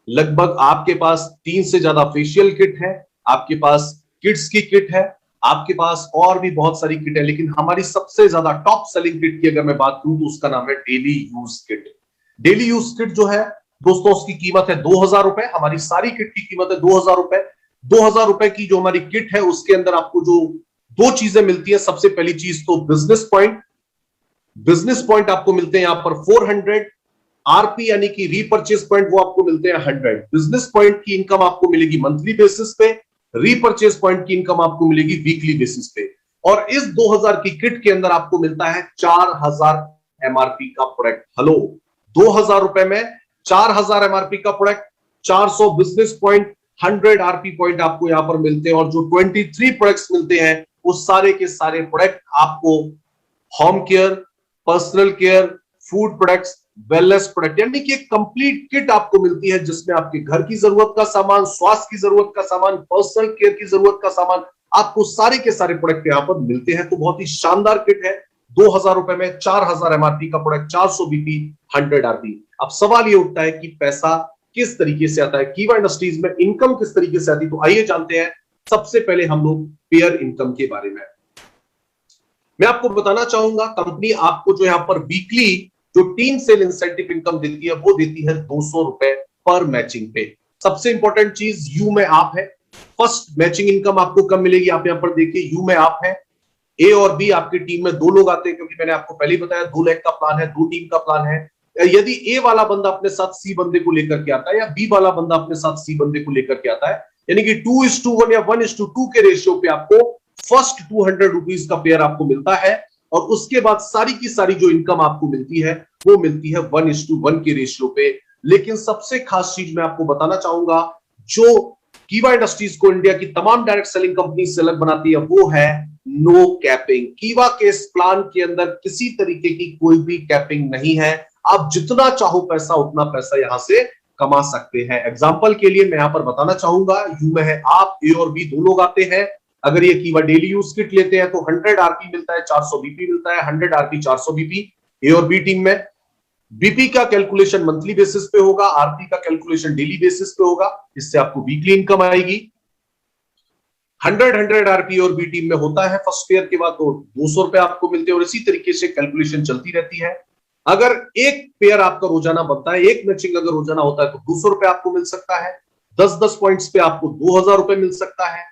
लगभग आपके पास 3 से ज्यादा फेशियल किट है, आपके पास किड्स की किट है, आपके पास और भी बहुत सारी किट है। लेकिन हमारी सबसे ज्यादा टॉप सेलिंग किट की अगर मैं बात करूं तो उसका नाम है daily use kit. Daily use kit जो है दोस्तों उसकी कीमत है 2000 रुपए। हमारी सारी किट की कीमत है 2000 रुपए। 2000 रुपए की जो हमारी किट है उसके अंदर आपको जो 2 चीजें मिलती है, सबसे पहली चीज तो बिजनेस पॉइंट आपको मिलते हैं यहां पर 400 आरपी यानी कि रीपर्चेज पॉइंट वो आपको मिलते हैं 100। बिजनेस पॉइंट की इनकम आपको मिलेगी मंथली बेसिस पे, रीपर्चेज पॉइंट की इनकम आपको मिलेगी वीकली बेसिस पे। और इस 2000 की किट के अंदर आपको मिलता है 4000 एमआरपी का प्रोडक्ट। हेलो, 2000 रुपए में 4000 एमआरपी का product, 400 business point, 100 RP point आपको यहां पर मिलते हैं। और जो 23 प्रोडक्ट्स मिलते हैं वो सारे के सारे प्रोडक्ट आपको home care, personal care, food products, wellness product, यानी कि एक कंप्लीट किट आपको मिलती है जिसमें आपके घर की जरूरत का सामान, स्वास्थ्य की जरूरत का सामान, पर्सनल केयर की जरूरत का सामान, आपको सारे के सारे प्रोडक्ट यहां पर मिलते हैं। तो बहुत ही शानदार किट है। 2000 रुपए में 4000 एमआरपी का प्रोडक्ट, 400 बीपी, 100 आरपी। अब सवाल ये उठता है कि पैसा किस तरीके से आता है, कीवा इंडस्ट्रीज में इनकम किस तरीके से आती है। तो आइए जानते हैं सबसे पहले हम लोग पेयर इनकम के बारे में। मैं आपको बताना चाहूंगा, कंपनी आपको जो यहां पर वीकली जो टीम सेल इंसेंटिव इनकम देती है वो देती है 200 रुपए पर मैचिंग पे। सबसे इंपॉर्टेंट चीज यू में आप है। फर्स्ट मैचिंग इनकम आपको कब मिलेगी, आप यहां पर देखिए, यू में आप है, ए और बी आपकी टीम में 2 लोग आते हैं, क्योंकि मैंने आपको पहले ही बताया 2 लाख का प्लान है, 2 टीम का प्लान है। यदि ए वाला बंदा अपने साथ सी बंदे को लेकर के आता है या बी वाला बंदा अपने साथ सी बंदे को लेकर के आता है, यानी कि 2:1 या 1:2 के रेशियो पे आपको फर्स्ट 200 रुपीज का पेयर आपको मिलता है। और उसके बाद सारी की सारी जो इनकम आपको मिलती है वो मिलती है 1:1 के रेशियो पे। लेकिन सबसे खास चीज मैं आपको बताना चाहूंगा, जो कीवा इंडस्ट्रीज को इंडिया की तमाम डायरेक्ट सेलिंग कंपनी से अलग बनाती है वो है नो कैपिंग। कीवा के इस प्लान के अंदर किसी तरीके की कोई भी कैपिंग नहीं है। आप जितना चाहो पैसा उतना पैसा यहां से कमा सकते हैं। एग्जांपल के लिए मैं यहां पर बताना चाहूंगा, यू में है आप, ए और बी 2 लोग आते हैं। अगर ये कीवा डेली यूज किट लेते हैं तो 100 आरपी मिलता है, 400 बीपी मिलता है, 100 आरपी 400 बीपी। ए और बी टीम में बीपी का कैलकुलेशन मंथली बेसिस पे होगा, आरपी का कैलकुलेशन डेली बेसिस पे होगा। इससे आपको वीकली इनकम आएगी। 100 आरपी और बी टीम में होता है फर्स्ट पेयर के बाद तो 200 रुपए आपको मिलते हैं। और इसी तरीके से कैलकुलेशन चलती रहती है। अगर एक पेयर आपका रोजाना बनता है, एक मैचिंग अगर रोजाना होता है तो 200 रुपए आपको मिल सकता है। 10-10 पॉइंट्स पे आपको 2000 रुपए मिल सकता है।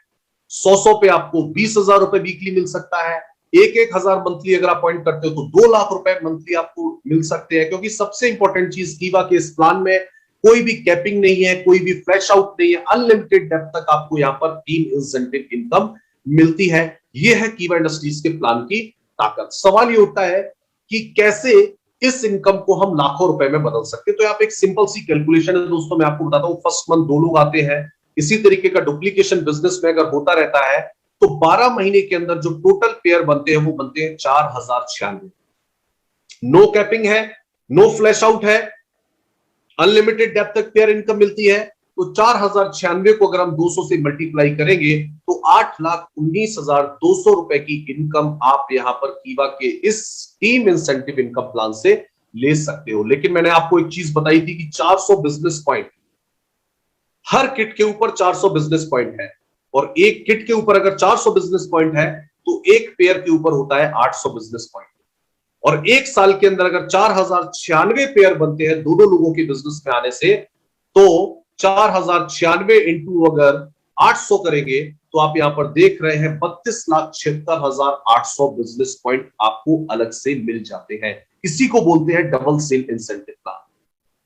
100 पे आपको 20,000 रुपए वीकली मिल सकता है। 1,000 मंथली अगर आप पॉइंट करते हो तो 2 लाख रुपए मंथली आपको मिल सकते हैं। क्योंकि सबसे इंपॉर्टेंट चीज कीवा के इस प्लान में कोई भी कैपिंग नहीं है, कोई भी फ्लैश आउट नहीं है, अनलिमिटेड डेप्थ तक आपको यहां पर टीम इंसेंटिव इनकम मिलती है। यह है कीवा इंडस्ट्रीज के प्लान की ताकत। सवाल ये उठता है कि कैसे इस इनकम को हम लाखों रुपए में बदल सकते हैं। तो यहाँ पे एक सिंपल सी कैलकुलेशन है दोस्तों, मैं आपको बताता हूं। फर्स्ट मंथ 2 लोग आते हैं। इसी तरीके का डुप्लीकेशन बिजनेस में अगर होता रहता है तो 12 महीने के अंदर जो टोटल पेयर बनते हैं वो बनते हैं 4096। नो कैपिंग है, नो फ्लैश आउट है, अनलिमिटेड डेप्थ तक पेयर इनकम मिलती है। तो 4096 को अगर हम 200 से मल्टीप्लाई करेंगे तो 8,19,200 रुपए की इनकम आप यहां पर कीवा के इस टीम इंसेंटिव इनकम प्लान से ले सकते हो। लेकिन मैंने आपको एक चीज बताई थी कि 400 बिजनेस पॉइंट, हर किट के ऊपर 400 बिजनेस पॉइंट है। और एक किट के ऊपर अगर 400 बिजनेस पॉइंट है तो एक पेयर के ऊपर होता है 800 बिजनेस पॉइंट। और एक साल के अंदर अगर 4096 पेयर बनते हैं दोनों लोगों के बिजनेस में आने से, तो 4096 इंटू अगर 800 करेंगे तो आप यहां पर देख रहे हैं 32,76,800 बिजनेस पॉइंट आपको अलग से मिल जाते हैं। इसी को बोलते हैं डबल सेल इंसेंटिव प्लान।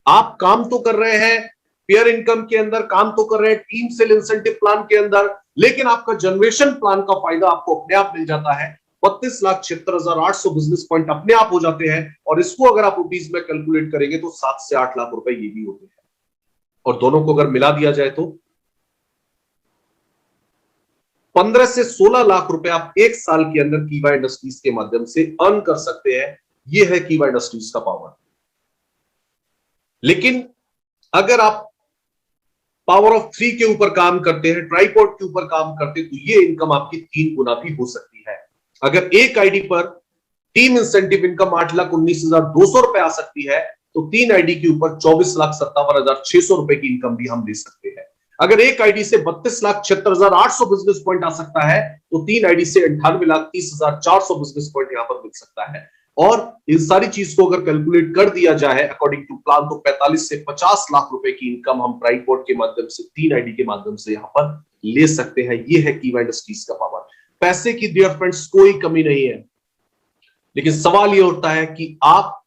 आप काम तो कर रहे हैं पेयर इनकम के अंदर, काम तो कर रहे हैं टीम सेल इंसेंटिव प्लान के अंदर, लेकिन आपका जनरेशन प्लान का फायदा आपको अपने आप मिल जाता है। 32,76,800 बिजनेस पॉइंट अपने आप हो जाते हैं। और इसको अगर आप रुपीज में कैलकुलेट करेंगे तो 7 से 8 लाख रुपए ये भी होते हैं। और दोनों को अगर मिला दिया जाए तो 15 से 16 लाख रुपए आप एक साल के अंदर कीवा इंडस्ट्रीज के माध्यम से अर्न कर सकते हैं। यह है कीवा इंडस्ट्रीज का पावर। लेकिन अगर आप पावर ऑफ 3 के ऊपर काम करते हैं, ट्राइपॉड के ऊपर काम करते हैं, तो ये इनकम आपकी 3 गुना भी हो सकती है। अगर एक आईडी पर टीम इंसेंटिव इनकम 8,19,200 रुपए आ सकती है तो 3 आईडी के ऊपर 24,57,600 रुपए की इनकम भी हम ले सकते हैं। अगर एक आईडी से 32,76,800 बिजनेस पॉइंट आ सकता है तो 3 आईडी से 98,30,400 बिजनेस पॉइंट यहां पर मिल सकता है। और इन सारी चीज को अगर कैलकुलेट कर दिया जाए अकॉर्डिंग टू प्लान तो 45 से 50 लाख रुपए की इनकम हम ट्राइपॉड के माध्यम से 3 आईडी के माध्यम से यहां पर ले सकते हैं। यह है कीवा इंडस्ट्रीज का पावर। पैसे की डियर फ्रेंड्स कोई कमी नहीं है, लेकिन सवाल यह उठता है कि आप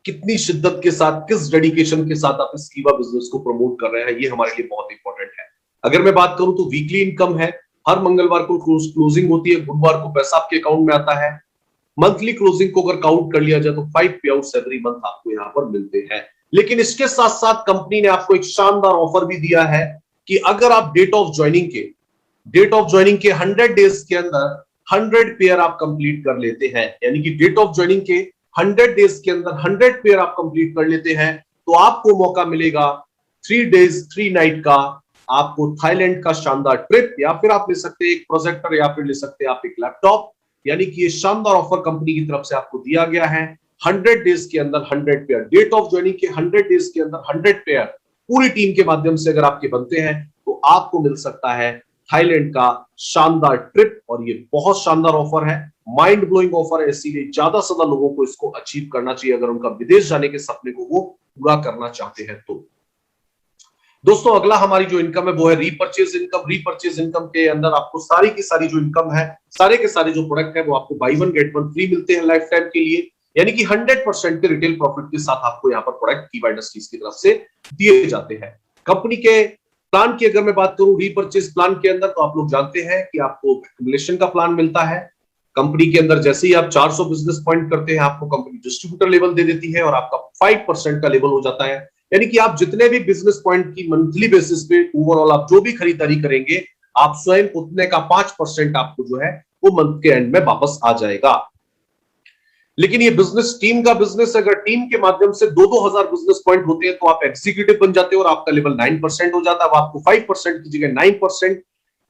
कितनी शिद्दत के साथ, किस डेडिकेशन के साथ आप इस कीवा बिजनेस को प्रमोट कर रहे हैं, ये हमारे लिए बहुत इंपॉर्टेंट है। अगर मैं बात करूं तो वीकली इनकम है, हर मंगलवार को क्लोजिंग होती है, बुधवार को पैसा आपके अकाउंट में आता है। मंथली क्लोजिंग को अगर काउंट कर लिया जाए तो 5 पे आउट्स एवरी मंथ आपको यहां पर मिलते हैं। लेकिन इसके साथ साथ कंपनी ने आपको एक शानदार ऑफर भी दिया है कि अगर आप डेट ऑफ ज्वाइनिंग के 100 डेज के अंदर 100 पेयर आप कंप्लीट कर लेते हैं, यानी कि डेट ऑफ ज्वाइनिंग के 100 डेज के अंदर 100 पेयर आप कंप्लीट कर लेते हैं, तो आपको मौका मिलेगा 3 डेज 3 नाइट का, आपको थाईलैंड का शानदार ट्रिप, या फिर आप ले सकते हैं एक प्रोजेक्टर, या फिर ले सकते हैं आप एक लैपटॉप। यानी कि ये शानदार ऑफर कंपनी की तरफ से आपको दिया गया है। 100 डेज के अंदर 100 पेयर, डेट ऑफ ज्वाइनिंग के 100 डेज के अंदर 100 पेयर पूरी टीम के माध्यम से अगर आपके बनते हैं तो आपको मिल सकता है थाईलैंड का शानदार ट्रिप। और ये बहुत शानदार ऑफर है, माइंड ब्लोइंग ऑफर है, इसीलिए ज्यादा से ज्यादा लोगों को इसको अचीव करना चाहिए अगर उनका विदेश जाने के सपने को वो पूरा करना चाहते हैं तो। दोस्तों अगला हमारी जो इनकम है वो है रीपर्चेज इनकम। रीपर्चेज इनकम के अंदर आपको सारी की सारी जो इनकम है, सारे के सारे जो प्रोडक्ट है वो आपको by one get one free मिलते हैं लाइफ टाइम के लिए, यानी कि 100% के रिटेल प्रॉफिट के साथ आपको यहाँ पर प्रोडक्ट कीवा इंडस्ट्रीज की तरफ से दिए जाते हैं। कंपनी के प्लान की अगर मैं बात करूं रीपर्चेज प्लान के अंदर, तो आप लोग जानते हैं कि आपको एक्युमुलेशन का प्लान मिलता है। कंपनी के अंदर जैसे ही आप 400 बिजनेस पॉइंट करते हैं, आपको कंपनी डिस्ट्रीब्यूटर लेवल दे देती है और आपका 5% का लेवल हो जाता है, यानी कि आप जितने भी बिजनेस पॉइंट की मंथली बेसिस पे ओवरऑल आप जो भी खरीदारी करेंगे, आप स्वयं उतने का 5% आपको जो है वो मंथ के एंड में वापस आ जाएगा। लेकिन ये बिजनेस टीम का बिजनेस, अगर टीम के माध्यम से 2-2 हजार बिजनेस पॉइंट होते हैं तो आप एग्जीक्यूटिव बन जाते हो और आपका लेवल 9% हो जाता है। आपको 5% की जगह 9%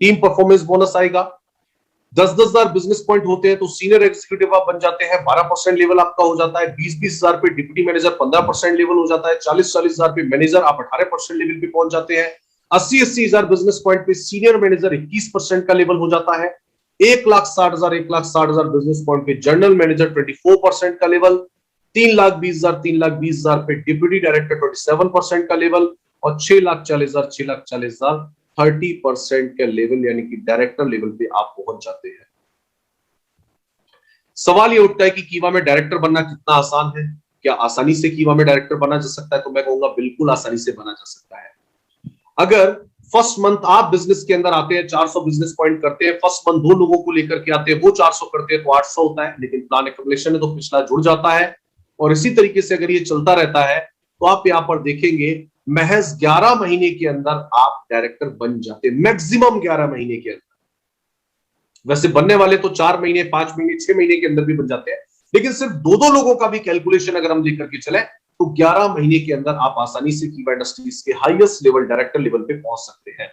टीम परफॉर्मेंस बोनस आएगा। 10-10 हजार बिजनेस पॉइंट होते हैं तो सीनियर एग्जीक्यूटिव आप बन जाते हैं, 12% लेवल आपका हो जाता है। 20-20 हजार पे डिप्टी मैनेजर 15% लेवल हो जाता है। 40-40 हजार पे मैनेजर आप 18% लेवल पे पहुंच जाते हैं। 80-80 हजार बिजनेस पॉइंट पे सीनियर मैनेजर 21% का लेवल हो जाता है। 1,60,000 बिजनेस पॉइंट पे जनरल मैनेजर 24% का लेवल। 3,20,000 पे डिप्टी डायरेक्टर 27% का लेवल और 6,40,000 30% के लेवल, यानी कि डायरेक्टर लेवल पे आप पहुंच जाते हैं। सवाल ये उठता है कि कीवा में डायरेक्टर बनना कितना आसान है, क्या आसानी से कीवा में डायरेक्टर बना जा सकता है? तो मैं कहूंगा बिल्कुल आसानी से बना जा सकता है। अगर फर्स्ट मंथ आप बिजनेस के अंदर आते हैं, 400 बिजनेस पॉइंट करते हैं, फर्स्ट मंथ 2 लोगों को लेकर के आते हैं, वो 400 करते हैं तो 800 होता है, लेकिन प्लान एक्युमुलेशन है तो पिछला जुड़ जाता है। और इसी तरीके से अगर ये चलता रहता है तो आप यहां पर देखेंगे महज 11 महीने के अंदर आप डायरेक्टर बन जाते हैं, मैक्सिमम 11 महीने के अंदर। वैसे बनने वाले तो 4 महीने 5 महीने 6 महीने के अंदर भी बन जाते हैं, लेकिन सिर्फ 2-2 लोगों का भी कैलकुलेशन अगर हम लेकर के चले तो 11 महीने के अंदर आप आसानी से कीवा इंडस्ट्रीज के हाईएस्ट लेवल डायरेक्टर लेवल पे पहुंच सकते हैं।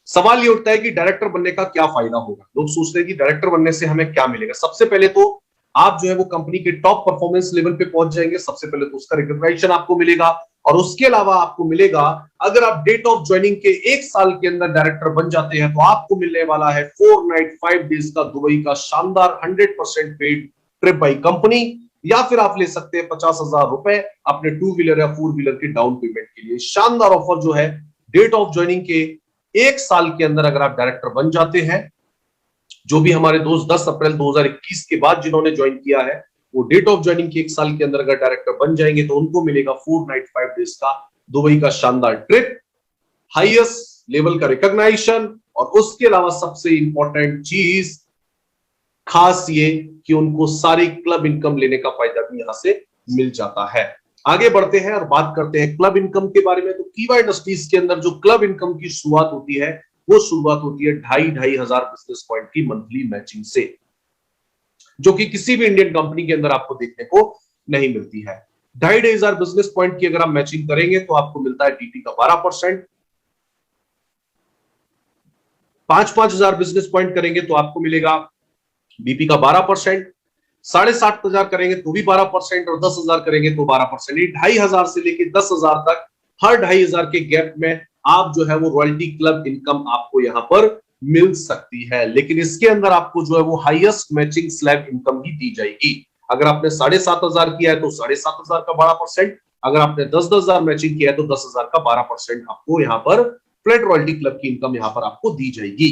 सवाल ये उठता है कि डायरेक्टर बनने का क्या फायदा होगा। लोग सोचते हैं कि डायरेक्टर बनने से हमें क्या मिलेगा। सबसे पहले तो आप जो है वो कंपनी के टॉप परफॉर्मेंस लेवल पे पहुंच जाएंगे। सबसे पहले तो उसका रिकॉग्निशन आपको मिलेगा, और उसके अलावा आपको मिलेगा, अगर आप डेट ऑफ ज्वाइनिंग के 1 साल के अंदर डायरेक्टर बन जाते हैं तो आपको मिलने वाला है 4 नाइट 5 डेज का दुबई का शानदार 100% पेड ट्रिप बाई कंपनी, या फिर आप ले सकते हैं 50,000 रुपए अपने 2 व्हीलर या 4 व्हीलर के डाउन पेमेंट के लिए। शानदार ऑफर जो है डेट ऑफ ज्वाइनिंग के 1 साल के अंदर अगर आप डायरेक्टर बन जाते हैं, जो भी हमारे दोस्त 10 अप्रैल 2021 के बाद जिन्होंने ज्वाइन किया है, वो डेट ऑफ ज्वाइनिंग के 1 साल के अंदर अगर डायरेक्टर बन जाएंगे तो उनको मिलेगा 4 नाइट 5 डेज का दुबई का शानदार ट्रिप, हाईएस्ट लेवल का रिकॉग्निशन, और उसके अलावा सबसे इंपॉर्टेंट चीज खास ये कि उनको सारी क्लब इनकम लेने का फायदा भी यहां से मिल जाता है। आगे बढ़ते हैं और बात करते हैं क्लब इनकम के बारे में। तो कीवा इंडस्ट्रीज के अंदर जो क्लब इनकम की शुरुआत होती है वो शुरुआत होती है 2,500 हजार बिजनेस पॉइंट की मंथली मैचिंग से, जो कि किसी भी इंडियन कंपनी के अंदर आपको देखने को नहीं मिलती है। 2,500 हजार बिजनेस पॉइंट की अगर आप मैचिंग करेंगे तो आपको मिलता है डीटी का 12%। 5-5 हजार बिजनेस पॉइंट करेंगे तो आपको मिलेगा बीपी का 12%। 7,500 करेंगे तो भी 12%, और 10,000 करेंगे तो 12%। 2,500 से लेके 10,000 तक हर 2,500 के गैप में आप जो है वो रॉयल्टी क्लब इनकम आपको यहां पर मिल सकती है। लेकिन इसके अंदर आपको जो है वो हाईएस्ट मैचिंग स्लैब इनकम ही दी जाएगी। अगर आपने 7,500 किया है तो 7,500 का 12%, अगर आपने 10-10 हजार मैचिंग किया है तो 10,000 का 12% आपको यहां पर फ्लैट रॉयल्टी क्लब की इनकम यहां पर आपको दी जाएगी।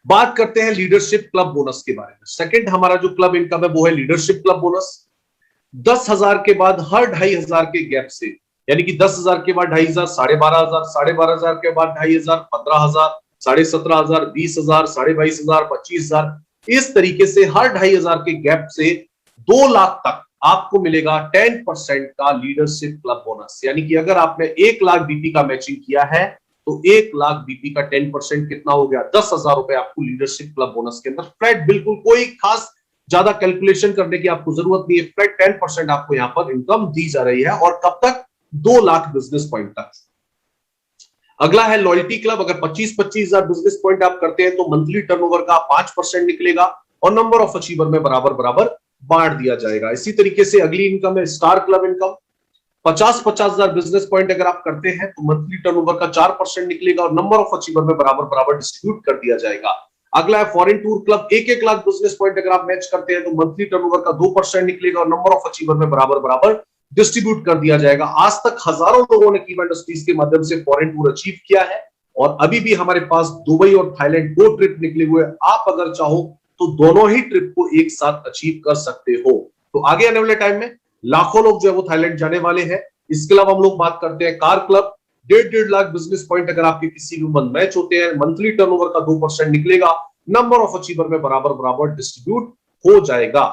बात करते हैं लीडरशिप क्लब बोनस के बारे में। सेकंड हमारा जो क्लब इनकम है वो है लीडरशिप क्लब बोनस। 10,000 के बाद हर 2,500 के गैप से, यानी कि 10,000 के बाद 2,500, 12,500, 12,500 के बाद 2,500, 15,000, 17,500, 20,000, 22,500, 25,000, इस तरीके से हर 2,500 के गैप से 2 लाख तक आपको मिलेगा 10% का लीडरशिप क्लब बोनस। यानी कि अगर आपने 1 लाख बीपी का मैचिंग किया है तो 1 लाख बीपी का 10% कितना हो गया, 10,000 रुपए आपको लीडरशिप क्लब बोनस के अंदर फ्लैट, बिल्कुल कोई खास ज्यादा कैलकुलेशन करने की आपको जरूरत नहीं है, फ्लैट 10% आपको यहां पर इनकम दी जा रही है। और कब तक, 2 लाख बिजनेस पॉइंट तक। अगला है लॉयल्टी क्लब। अगर 25,000 बिजनेस पॉइंट आप करते हैं तो मंथली टर्नओवर का 5% निकलेगा और नंबर ऑफ अचीवर में बराबर बराबर बांट दिया जाएगा। इसी तरीके से अगली इनकम है star club income. 50,000 business point अगर आप करते हैं तो मंथली टर्नओवर का 4% निकलेगा और नंबर ऑफ अचीवर में बराबर बराबर डिस्ट्रीब्यूट कर दिया जाएगा। अगला है foreign tour club. 1-1 lakh business point अगर आप मैच करते हैं तो मंथली टर्नओवर का 2% निकलेगा और नंबर ऑफ अचीवर में बराबर बराबर डिस्ट्रीब्यूट कर दिया जाएगा। आज तक हजारों लोगों ने कीवा इंडस्ट्रीज के माध्यम से फॉरेन टूर अचीव किया है और अभी भी हमारे पास दुबई और थाईलैंड 2 ट्रिप निकले हुए। आप अगर चाहो तो दोनों ही ट्रिप को एक साथ अचीव कर सकते हो। तो आगे आने वाले टाइम में लाखों लोग जो है वो थाईलैंड जाने वाले हैं। इसके अलावा हम लोग बात करते हैं car club. 1.5 lakh business point अगर आपके किसी भी मंथ मैच होते हैं, मंथली टर्नओवर का 2% निकलेगा, नंबर ऑफ अचीवर में बराबर बराबर डिस्ट्रीब्यूट हो जाएगा।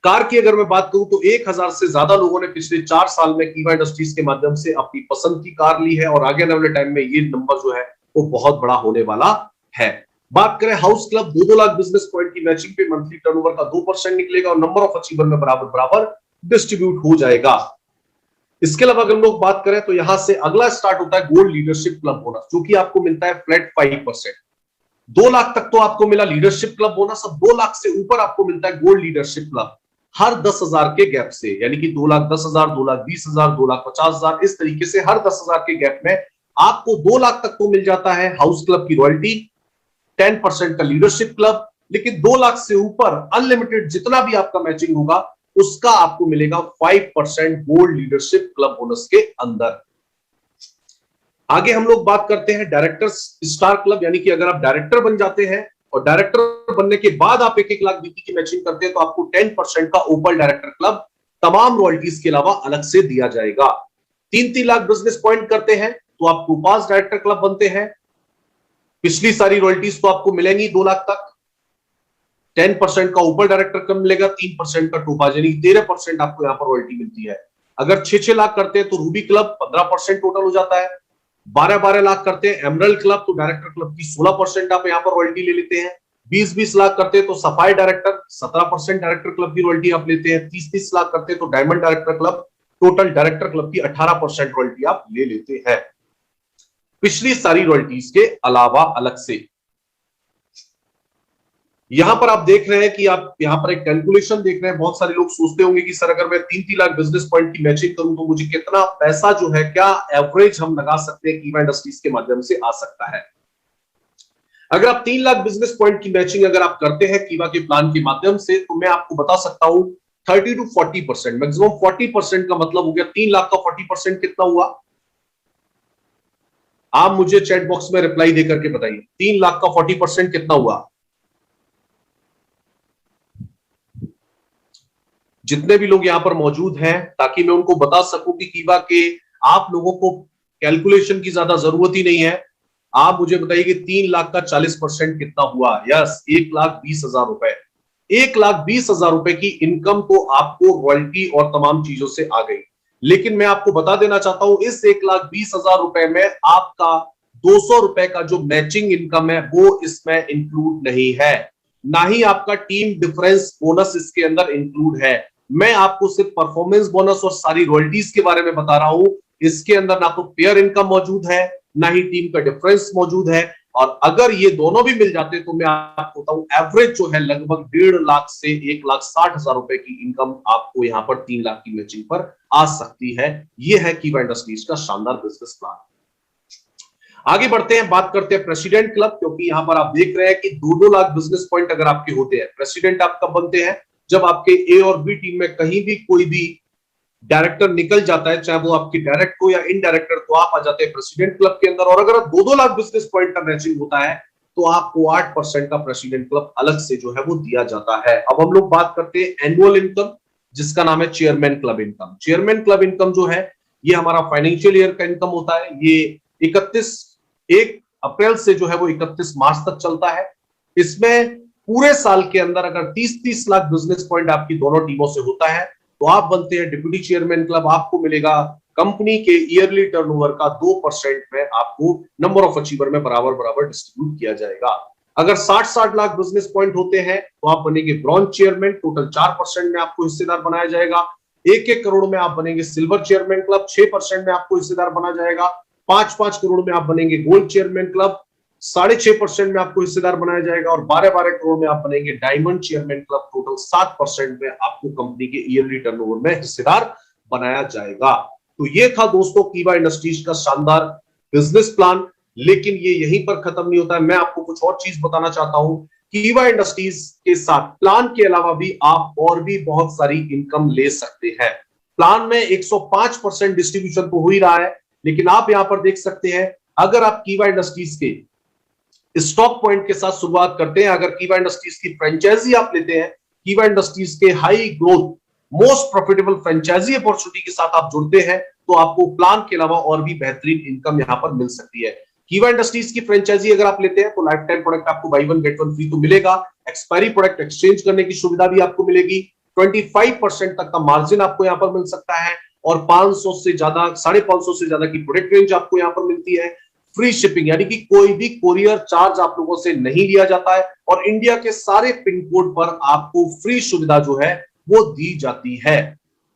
कार की अगर मैं बात करूं तो 1,000 से ज्यादा लोगों ने पिछले 4 साल में कीवा इंडस्ट्रीज के माध्यम से अपनी पसंद की कार ली है और आगे आने वाले टाइम में ये नंबर जो है वो बहुत बड़ा होने वाला है। बात करें house club, 2-2 lakh business point की मैचिंग पे मंथली टर्नओवर का 2% निकलेगा और नंबर ऑफ अचीवर में बराबर बराबर डिस्ट्रीब्यूट हो जाएगा। इसके अलावा अगर हम लोग बात करें तो यहां से अगला स्टार्ट होता है गोल्ड लीडरशिप क्लब बोनस, जो कि आपको मिलता है फ्लैट 5%। 2 लाख तक तो आपको मिला लीडरशिप क्लब बोनस, अब 2 लाख से ऊपर आपको मिलता है गोल्ड लीडरशिप क्लब हर 10,000 के गैप से, यानी कि 2,10,000, 2,20,000, 2,50,000, इस तरीके से हर 10,000 के गैप में आपको 2 लाख तक तो मिल जाता है हाउस क्लब की रॉयल्टी, 10% का लीडरशिप क्लब। लेकिन 2 लाख से ऊपर अनलिमिटेड जितना भी आपका मैचिंग होगा उसका आपको मिलेगा 5% गोल्ड लीडरशिप क्लब बोनस के अंदर। आगे हम लोग बात करते हैं डायरेक्टर्स स्टार क्लब, यानी कि अगर आप डायरेक्टर बन जाते हैं और डायरेक्टर बनने के बाद आप 1-1 लाख बीपी की मैचिंग करते हैं तो आपको 10% का ओपल डायरेक्टर क्लब तमाम रॉयल्टीज के अलावा अलग से दिया जाएगा। 3-3 लाख बिजनेस पॉइंट करते हैं तो आप टोपाज डायरेक्टर क्लब बनते हैं, पिछली सारी रॉयल्टीज तो आपको मिलेंगी 2 लाख तक। 10% का ऊपर डायरेक्टर क्लब मिलेगा, 3% का टोपाज, यानी 13% आपको यहां पर रॉयल्टी मिलती है। अगर 6-6 लाख करते हैं तो रूबी क्लब 15% टोटल हो जाता है। 12-12 लाख करते हैं एमरल्ड क्लब तो डायरेक्टर क्लब की 16% आप यहां पर रॉयल्टी ले लेते हैं। 20-20 लाख करते हैं तो सफायर डायरेक्टर 17% डायरेक्टर क्लब की रॉयल्टी आप लेते हैं। 30-30 लाख करते हैं तो diamond director club total director club की 18% रॉयल्टी आप ले लेते हैं, पिछली सारी रॉयल्टीज के अलावा अलग से। यहां पर आप देख रहे हैं कि आप यहां पर एक कैलकुलेशन देख रहे हैं। बहुत सारे लोग सोचते होंगे कि सर अगर मैं 3-3 लाख बिजनेस पॉइंट की मैचिंग करूं तो मुझे कितना पैसा जो है, क्या एवरेज हम लगा सकते हैं कीवा इंडस्ट्रीज के माध्यम से आ सकता है। अगर आप 3 लाख बिजनेस पॉइंट की मैचिंग अगर आप करते हैं कीवा के प्लान के माध्यम से तो मैं आपको बता सकता हूं 30 to 40%, मैक्सिमम 40% का मतलब हो गया 3 लाख का 40% कितना हुआ, आप मुझे चैट बॉक्स में रिप्लाई देकर के बताइए 3 लाख का 40% कितना हुआ। जितने भी लोग यहां पर मौजूद हैं ताकि मैं उनको बता सकूं कि कीवा के आप लोगों को कैलकुलेशन की ज्यादा जरूरत ही नहीं है। आप मुझे बताइए कि 3 लाख का 40% कितना हुआ। यस, 1,20,000 रुपए। 1,20,000 रुपए की इनकम तो आपको रॉयल्टी और तमाम चीजों से आ गई। लेकिन मैं आपको बता देना चाहता हूं इस 1,20,000 रुपए में आपका 200 रुपए का जो मैचिंग इनकम है वो इसमें इंक्लूड नहीं है, ना ही आपका टीम डिफरेंस बोनस इसके अंदर इंक्लूड है। मैं आपको सिर्फ परफॉर्मेंस बोनस और सारी रॉयल्टीज के बारे में बता रहा हूं। इसके अंदर ना तो पेयर इनकम मौजूद है ना ही टीम का डिफरेंस मौजूद है। और अगर ये दोनों भी मिल जाते तो मैं आपको बताऊं एवरेज जो है लगभग 1.5 लाख से 1,60,000 रुपए की इनकम आपको यहां पर 3 लाख की मैचिंग पर आ सकती है। यह है कीवा इंडस्ट्रीज का शानदार बिजनेस प्लान। आगे बढ़ते हैं, बात करते हैं प्रेसिडेंट क्लब, क्योंकि यहां पर आप देख रहे हैं कि 2-2 लाख बिजनेस पॉइंट अगर आपके होते हैं। प्रेसिडेंट आप कब बनते हैं, जब आपके ए और बी टीम में कहीं भी कोई भी डायरेक्टर निकल जाता है, चाहे वो आपकी डायरेक्ट हो या इनडायरेक्टर, तो आप आ जाते हैं प्रेसिडेंट क्लब के अंदर। और अगर 2-2 लाख बिजनेस पॉइंट का मैचिंग होता है तो आपको 8% का प्रेसिडेंट क्लब अलग से जो है वो दिया जाता है। अब हम लोग बात करते हैं एनुअल इनकम। जिसका नाम है chairman club income. Chairman club income जो है ये हमारा फाइनेंशियल ईयर का इनकम होता है। ये 1 अप्रैल से जो है वो 31 मार्च तक चलता है। इसमें पूरे साल के अंदर अगर 30-30 लाख बिजनेस पॉइंट आपकी दोनों टीमों से होता है तो आप बनते हैं डिप्यूटी चेयरमैन क्लब। आपको मिलेगा कंपनी के ईयरली टर्नओवर का 2% में आपको नंबर ऑफ अचीवर में बराबर बराबर डिस्ट्रीब्यूट किया जाएगा। अगर 60-60 लाख बिजनेस पॉइंट होते हैं तो आप बनेंगे ब्रॉन्ज चेयरमैन, टोटल 4% में आपको हिस्सेदार बनाया जाएगा। 1-1 करोड़ में आप बनेंगे सिल्वर चेयरमैन क्लब, 6% में आपको हिस्सेदार बना जाएगा। 5-5 करोड़ में आप बनेंगे गोल्ड चेयरमैन क्लब, 6.5% में आपको हिस्सेदार बनाया जाएगा। और 12-12 करोड़ में आप बनेंगे डायमंड चेयरमैन क्लब, टोटल 7% में आपको कंपनी के ईयरली टर्नओवर में हिस्सेदार बनाया जाएगा। तो ये था दोस्तों कीवा इंडस्ट्रीज का शानदार बिजनेस प्लान। लेकिन ये यहीं पर खत्म नहीं होता है, मैं आपको कुछ और चीज बताना चाहता हूं। कीवा इंडस्ट्रीज के साथ प्लान के अलावा भी आप और भी बहुत सारी इनकम ले सकते हैं। प्लान में 105% डिस्ट्रीब्यूशन तो हो ही रहा है, लेकिन आप यहां पर देख सकते हैं अगर आप कीवा इंडस्ट्रीज के स्टॉक पॉइंट के साथ शुरुआत करते हैं, अगर कीवा इंडस्ट्रीज की फ्रेंचाइजी आप लेते हैं, कीवा इंडस्ट्रीज के high growth most profitable franchise opportunity के साथ आप जुड़ते हैं तो आपको प्लान के अलावा और भी बेहतरीन इनकम यहां पर मिल सकती है। कीवा इंडस्ट्रीज की फ्रेंचाइजी अगर आप लेते हैं तो लाइफ टाइम प्रोडक्ट आपको by one get one free तो मिलेगा। एक्सपायरी प्रोडक्ट एक्सचेंज करने की सुविधा भी आपको मिलेगी। 25% तक का मार्जिन आपको यहां पर मिल सकता है और 500 से ज्यादा 550 से ज्यादा की प्रोडक्ट रेंज आपको यहां पर मिलती है। फ्री शिपिंग यानी कि कोई भी कोरियर चार्ज आप लोगों से नहीं लिया जाता है और इंडिया के सारे पिन कोड पर आपको फ्री सुविधा जो है वो दी जाती है।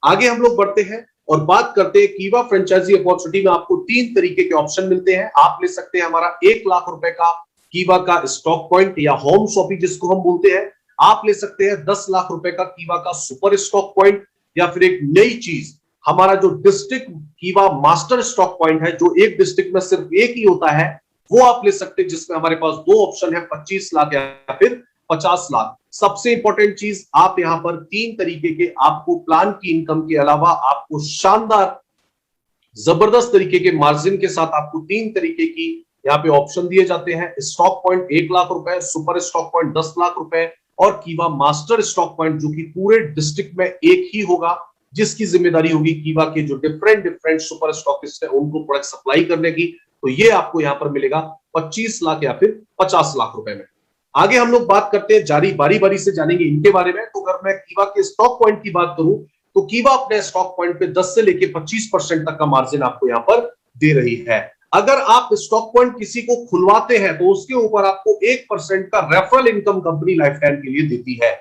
आगे हम लोग बढ़ते हैं और बात करते हैं कीवा फ्रेंचाइजी अपॉर्चुनिटी में आपको 3 तरीके के ऑप्शन मिलते हैं। आप ले सकते हैं हमारा 1 लाख रुपए का कीवा का स्टॉक पॉइंट या होम शॉपिंग जिसको हम बोलते हैं। आप ले सकते हैं 10 लाख रुपए का कीवा का सुपर स्टॉक पॉइंट, या फिर एक नई चीज हमारा जो डिस्ट्रिक्ट कीवा मास्टर स्टॉक पॉइंट है, जो एक डिस्ट्रिक्ट में सिर्फ एक ही होता है, वो आप ले सकते हैं, जिसमें हमारे पास 2 ऑप्शन है, 25 लाख या फिर 50 लाख। सबसे इंपॉर्टेंट चीज, आप यहां पर 3 तरीके के आपको प्लान की इनकम के अलावा आपको शानदार जबरदस्त तरीके के मार्जिन के साथ आपको 3 तरीके की यहां पे ऑप्शन दिए जाते हैं। स्टॉक पॉइंट 1 लाख रुपए, सुपर स्टॉक पॉइंट 10 लाख रुपए और कीवा मास्टर स्टॉक पॉइंट जो कि पूरे डिस्ट्रिक्ट में एक ही होगा, जिसकी जिम्मेदारी होगी कीवा के जो डिफरेंट सुपर स्टॉकिस्ट है उनको प्रोडक्ट सप्लाई करने की। तो ये आपको यहां पर मिलेगा 25 लाख या फिर 50 लाख रुपए में। आगे हम लोग बात करते हैं, जारी बारी बारी से जानेंगे इनके बारे में। तो अगर मैं कीवा के स्टॉक पॉइंट की बात करूं तो कीवा अपने स्टॉक पॉइंट पे 10 से लेकर 25% तक का मार्जिन आपको यहां पर दे रही है। अगर आप स्टॉक पॉइंट किसी को खुलवाते हैं तो उसके ऊपर आपको 1% का referral income company life time के लिए देती है।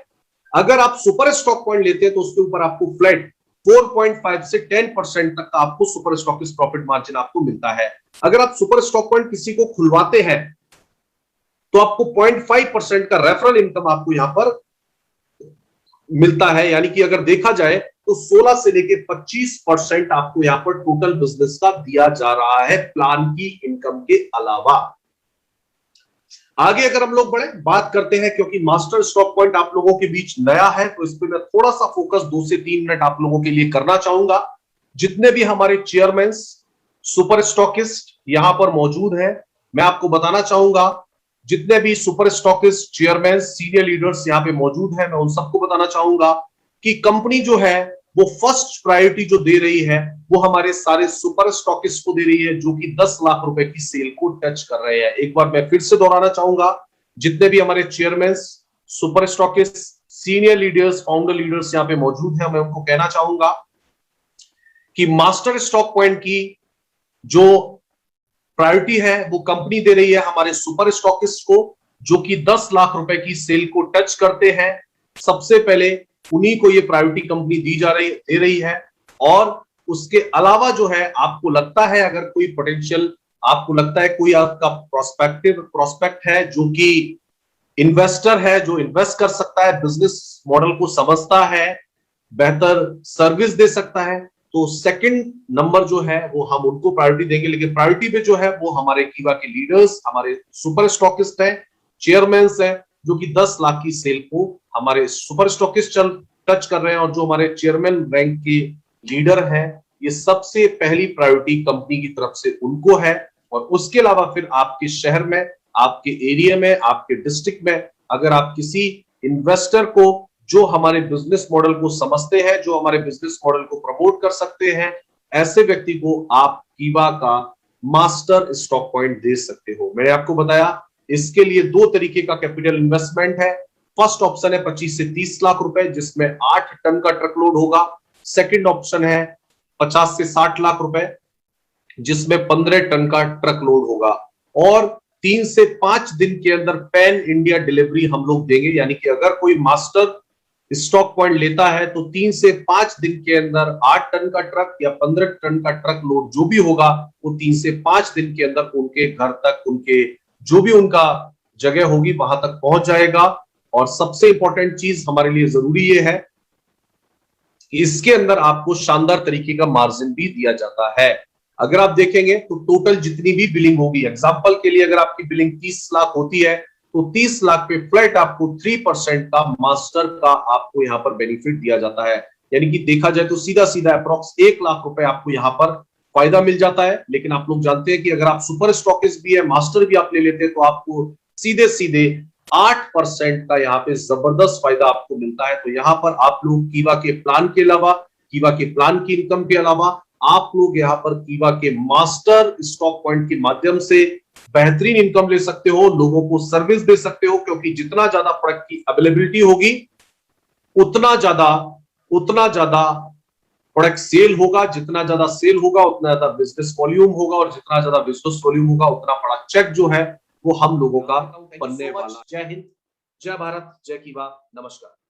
अगर आप सुपर स्टॉक पॉइंट लेते हैं तो उसके ऊपर आपको फ्लैट 4.5 से 10% तक का आपको सुपर स्टॉकिस्ट प्रॉफिट मार्जिन आपको मिलता है। अगर आप सुपर स्टॉक पॉइंट किसी को खुलवाते हैं तो आपको 0.5% का रेफरल इनकम आपको यहां पर मिलता है। यानी कि अगर देखा जाए तो 16 से लेकर 25% आपको यहां पर टोटल बिजनेस का दिया जा रहा है प्लान की इनकम के अलावा। आगे अगर हम लोग बढ़े, बात करते हैं, क्योंकि मास्टर स्टॉक पॉइंट आप लोगों के बीच नया है तो इस पर मैं थोड़ा सा फोकस 2 से 3 मिनट आप लोगों के लिए करना चाहूंगा। जितने भी हमारे चेयरमैन सुपर स्टॉकिस्ट यहां पर मौजूद हैं, मैं आपको बताना चाहूंगा, जितने भी super stockist chairman senior leaders यहां पे मौजूद हैं, मैं उन सबको बताना चाहूंगा कि कंपनी जो है वो फर्स्ट प्रायोरिटी जो दे रही है वो हमारे सारे सुपर स्टॉकिस्ट को दे रही है, जो कि 10 लाख रुपए की सेल को टच कर रहे हैं। एक बार मैं फिर से दोहराना चाहूंगा, जितने भी हमारे chairman super stockist senior leaders founder leaders यहां पे मौजूद हैं, मैं उनको कहना चाहूंगा कि मास्टर स्टॉक पॉइंट की जो प्रायोरिटी है वो कंपनी दे रही है हमारे सुपर स्टॉकिस्ट को, जो कि 10 लाख रुपए की सेल को टच करते हैं। सबसे पहले उन्हीं को ये प्रायोरिटी कंपनी दे रही है। और उसके अलावा जो है, आपको लगता है अगर कोई पोटेंशियल, आपको लगता है कोई आपका प्रोस्पेक्ट है जो कि इन्वेस्टर है, जो इन्वेस्ट कर सकता है, बिजनेस मॉडल को समझता है, बेहतर सर्विस दे सकता है, तो सेकंड नंबर जो है वो हम उनको प्रायोरिटी देंगे। लेकिन प्रायोरिटी पे जो है वो हमारे कीवा के लीडर्स, हमारे सुपर स्टॉकिस्ट हैं, चेयरमैन हैं, जो कि 10 लाख की सेल को हमारे सुपर स्टॉकिस्ट टच कर रहे हैं। और जो हमारे चेयरमैन रैंक के लीडर हैं, ये सबसे पहली प्रायोरिटी कंपनी की तरफ से उनको है। और उसके अलावा फिर आपके शहर में, आपके एरिया में, आपके डिस्ट्रिक्ट में अगर आप किसी इन्वेस्टर को जो हमारे बिजनेस मॉडल को समझते हैं, जो हमारे बिजनेस मॉडल को प्रमोट कर सकते हैं, ऐसे व्यक्ति को आप कीवा का मास्टर स्टॉक पॉइंट दे सकते हो। मैंने आपको बताया इसके लिए दो तरीके का कैपिटल इन्वेस्टमेंट है। फर्स्ट ऑप्शन है 25 से 30 लाख रुपए, जिसमें 8 टन का ट्रक लोड होगा। सेकंड ऑप्शन है 50 से 60 लाख रुपए, जिसमें 15 टन का ट्रक लोड होगा, और 3 से 5 दिन के अंदर पैन इंडिया डिलीवरी हम लोग देंगे। यानी कि अगर कोई मास्टर स्टॉक पॉइंट लेता है तो 3 से 5 दिन के अंदर 8 टन का ट्रक या 15 टन का ट्रक लोड जो भी होगा वो 3 से 5 दिन के अंदर उनके घर तक, उनके जो भी उनका जगह होगी वहां तक पहुंच जाएगा। और सबसे इंपॉर्टेंट चीज हमारे लिए जरूरी ये है कि इसके अंदर आपको शानदार तरीके का मार्जिन भी दिया जाता है। अगर आप देखेंगे तो टोटल जितनी भी बिलिंग होगी, एग्जांपल के लिए अगर आपकी बिलिंग 30 लाख होती है तो 30 लाख पे फ्लैट आपको 3% का मास्टर का आपको यहां पर बेनिफिट दिया जाता है। यानी कि देखा जाए तो सीधा सीधा अप्रॉक्स 1 लाख रुपए आपको यहां पर फायदा मिल जाता है। लेकिन आप लोग जानते हैं कि अगर आप सुपर स्टॉकिस्ट भी है, मास्टर भी आप ले लेते हैं, तो आपको सीधे सीधे 8% का यहाँ पे जबरदस्त फायदा आपको मिलता है। तो यहाँ पर आप लोग कीवा के प्लान के अलावा, कीवा के प्लान की इनकम के अलावा, आप लोग यहाँ पर कीवा के मास्टर स्टॉक पॉइंट के माध्यम से बेहतरीन इनकम ले सकते हो, लोगों को सर्विस दे सकते हो। क्योंकि जितना ज्यादा प्रोडक्ट की अवेलेबिलिटी होगी उतना ज्यादा प्रोडक्ट सेल होगा, जितना ज्यादा सेल होगा उतना ज्यादा बिजनेस वॉल्यूम होगा, और जितना ज्यादा बिजनेस वॉल्यूम होगा उतना बड़ा चेक जो है वो हम लोगों का बनने वाला। जय हिंद, जय भारत, जय कीवा, नमस्कार।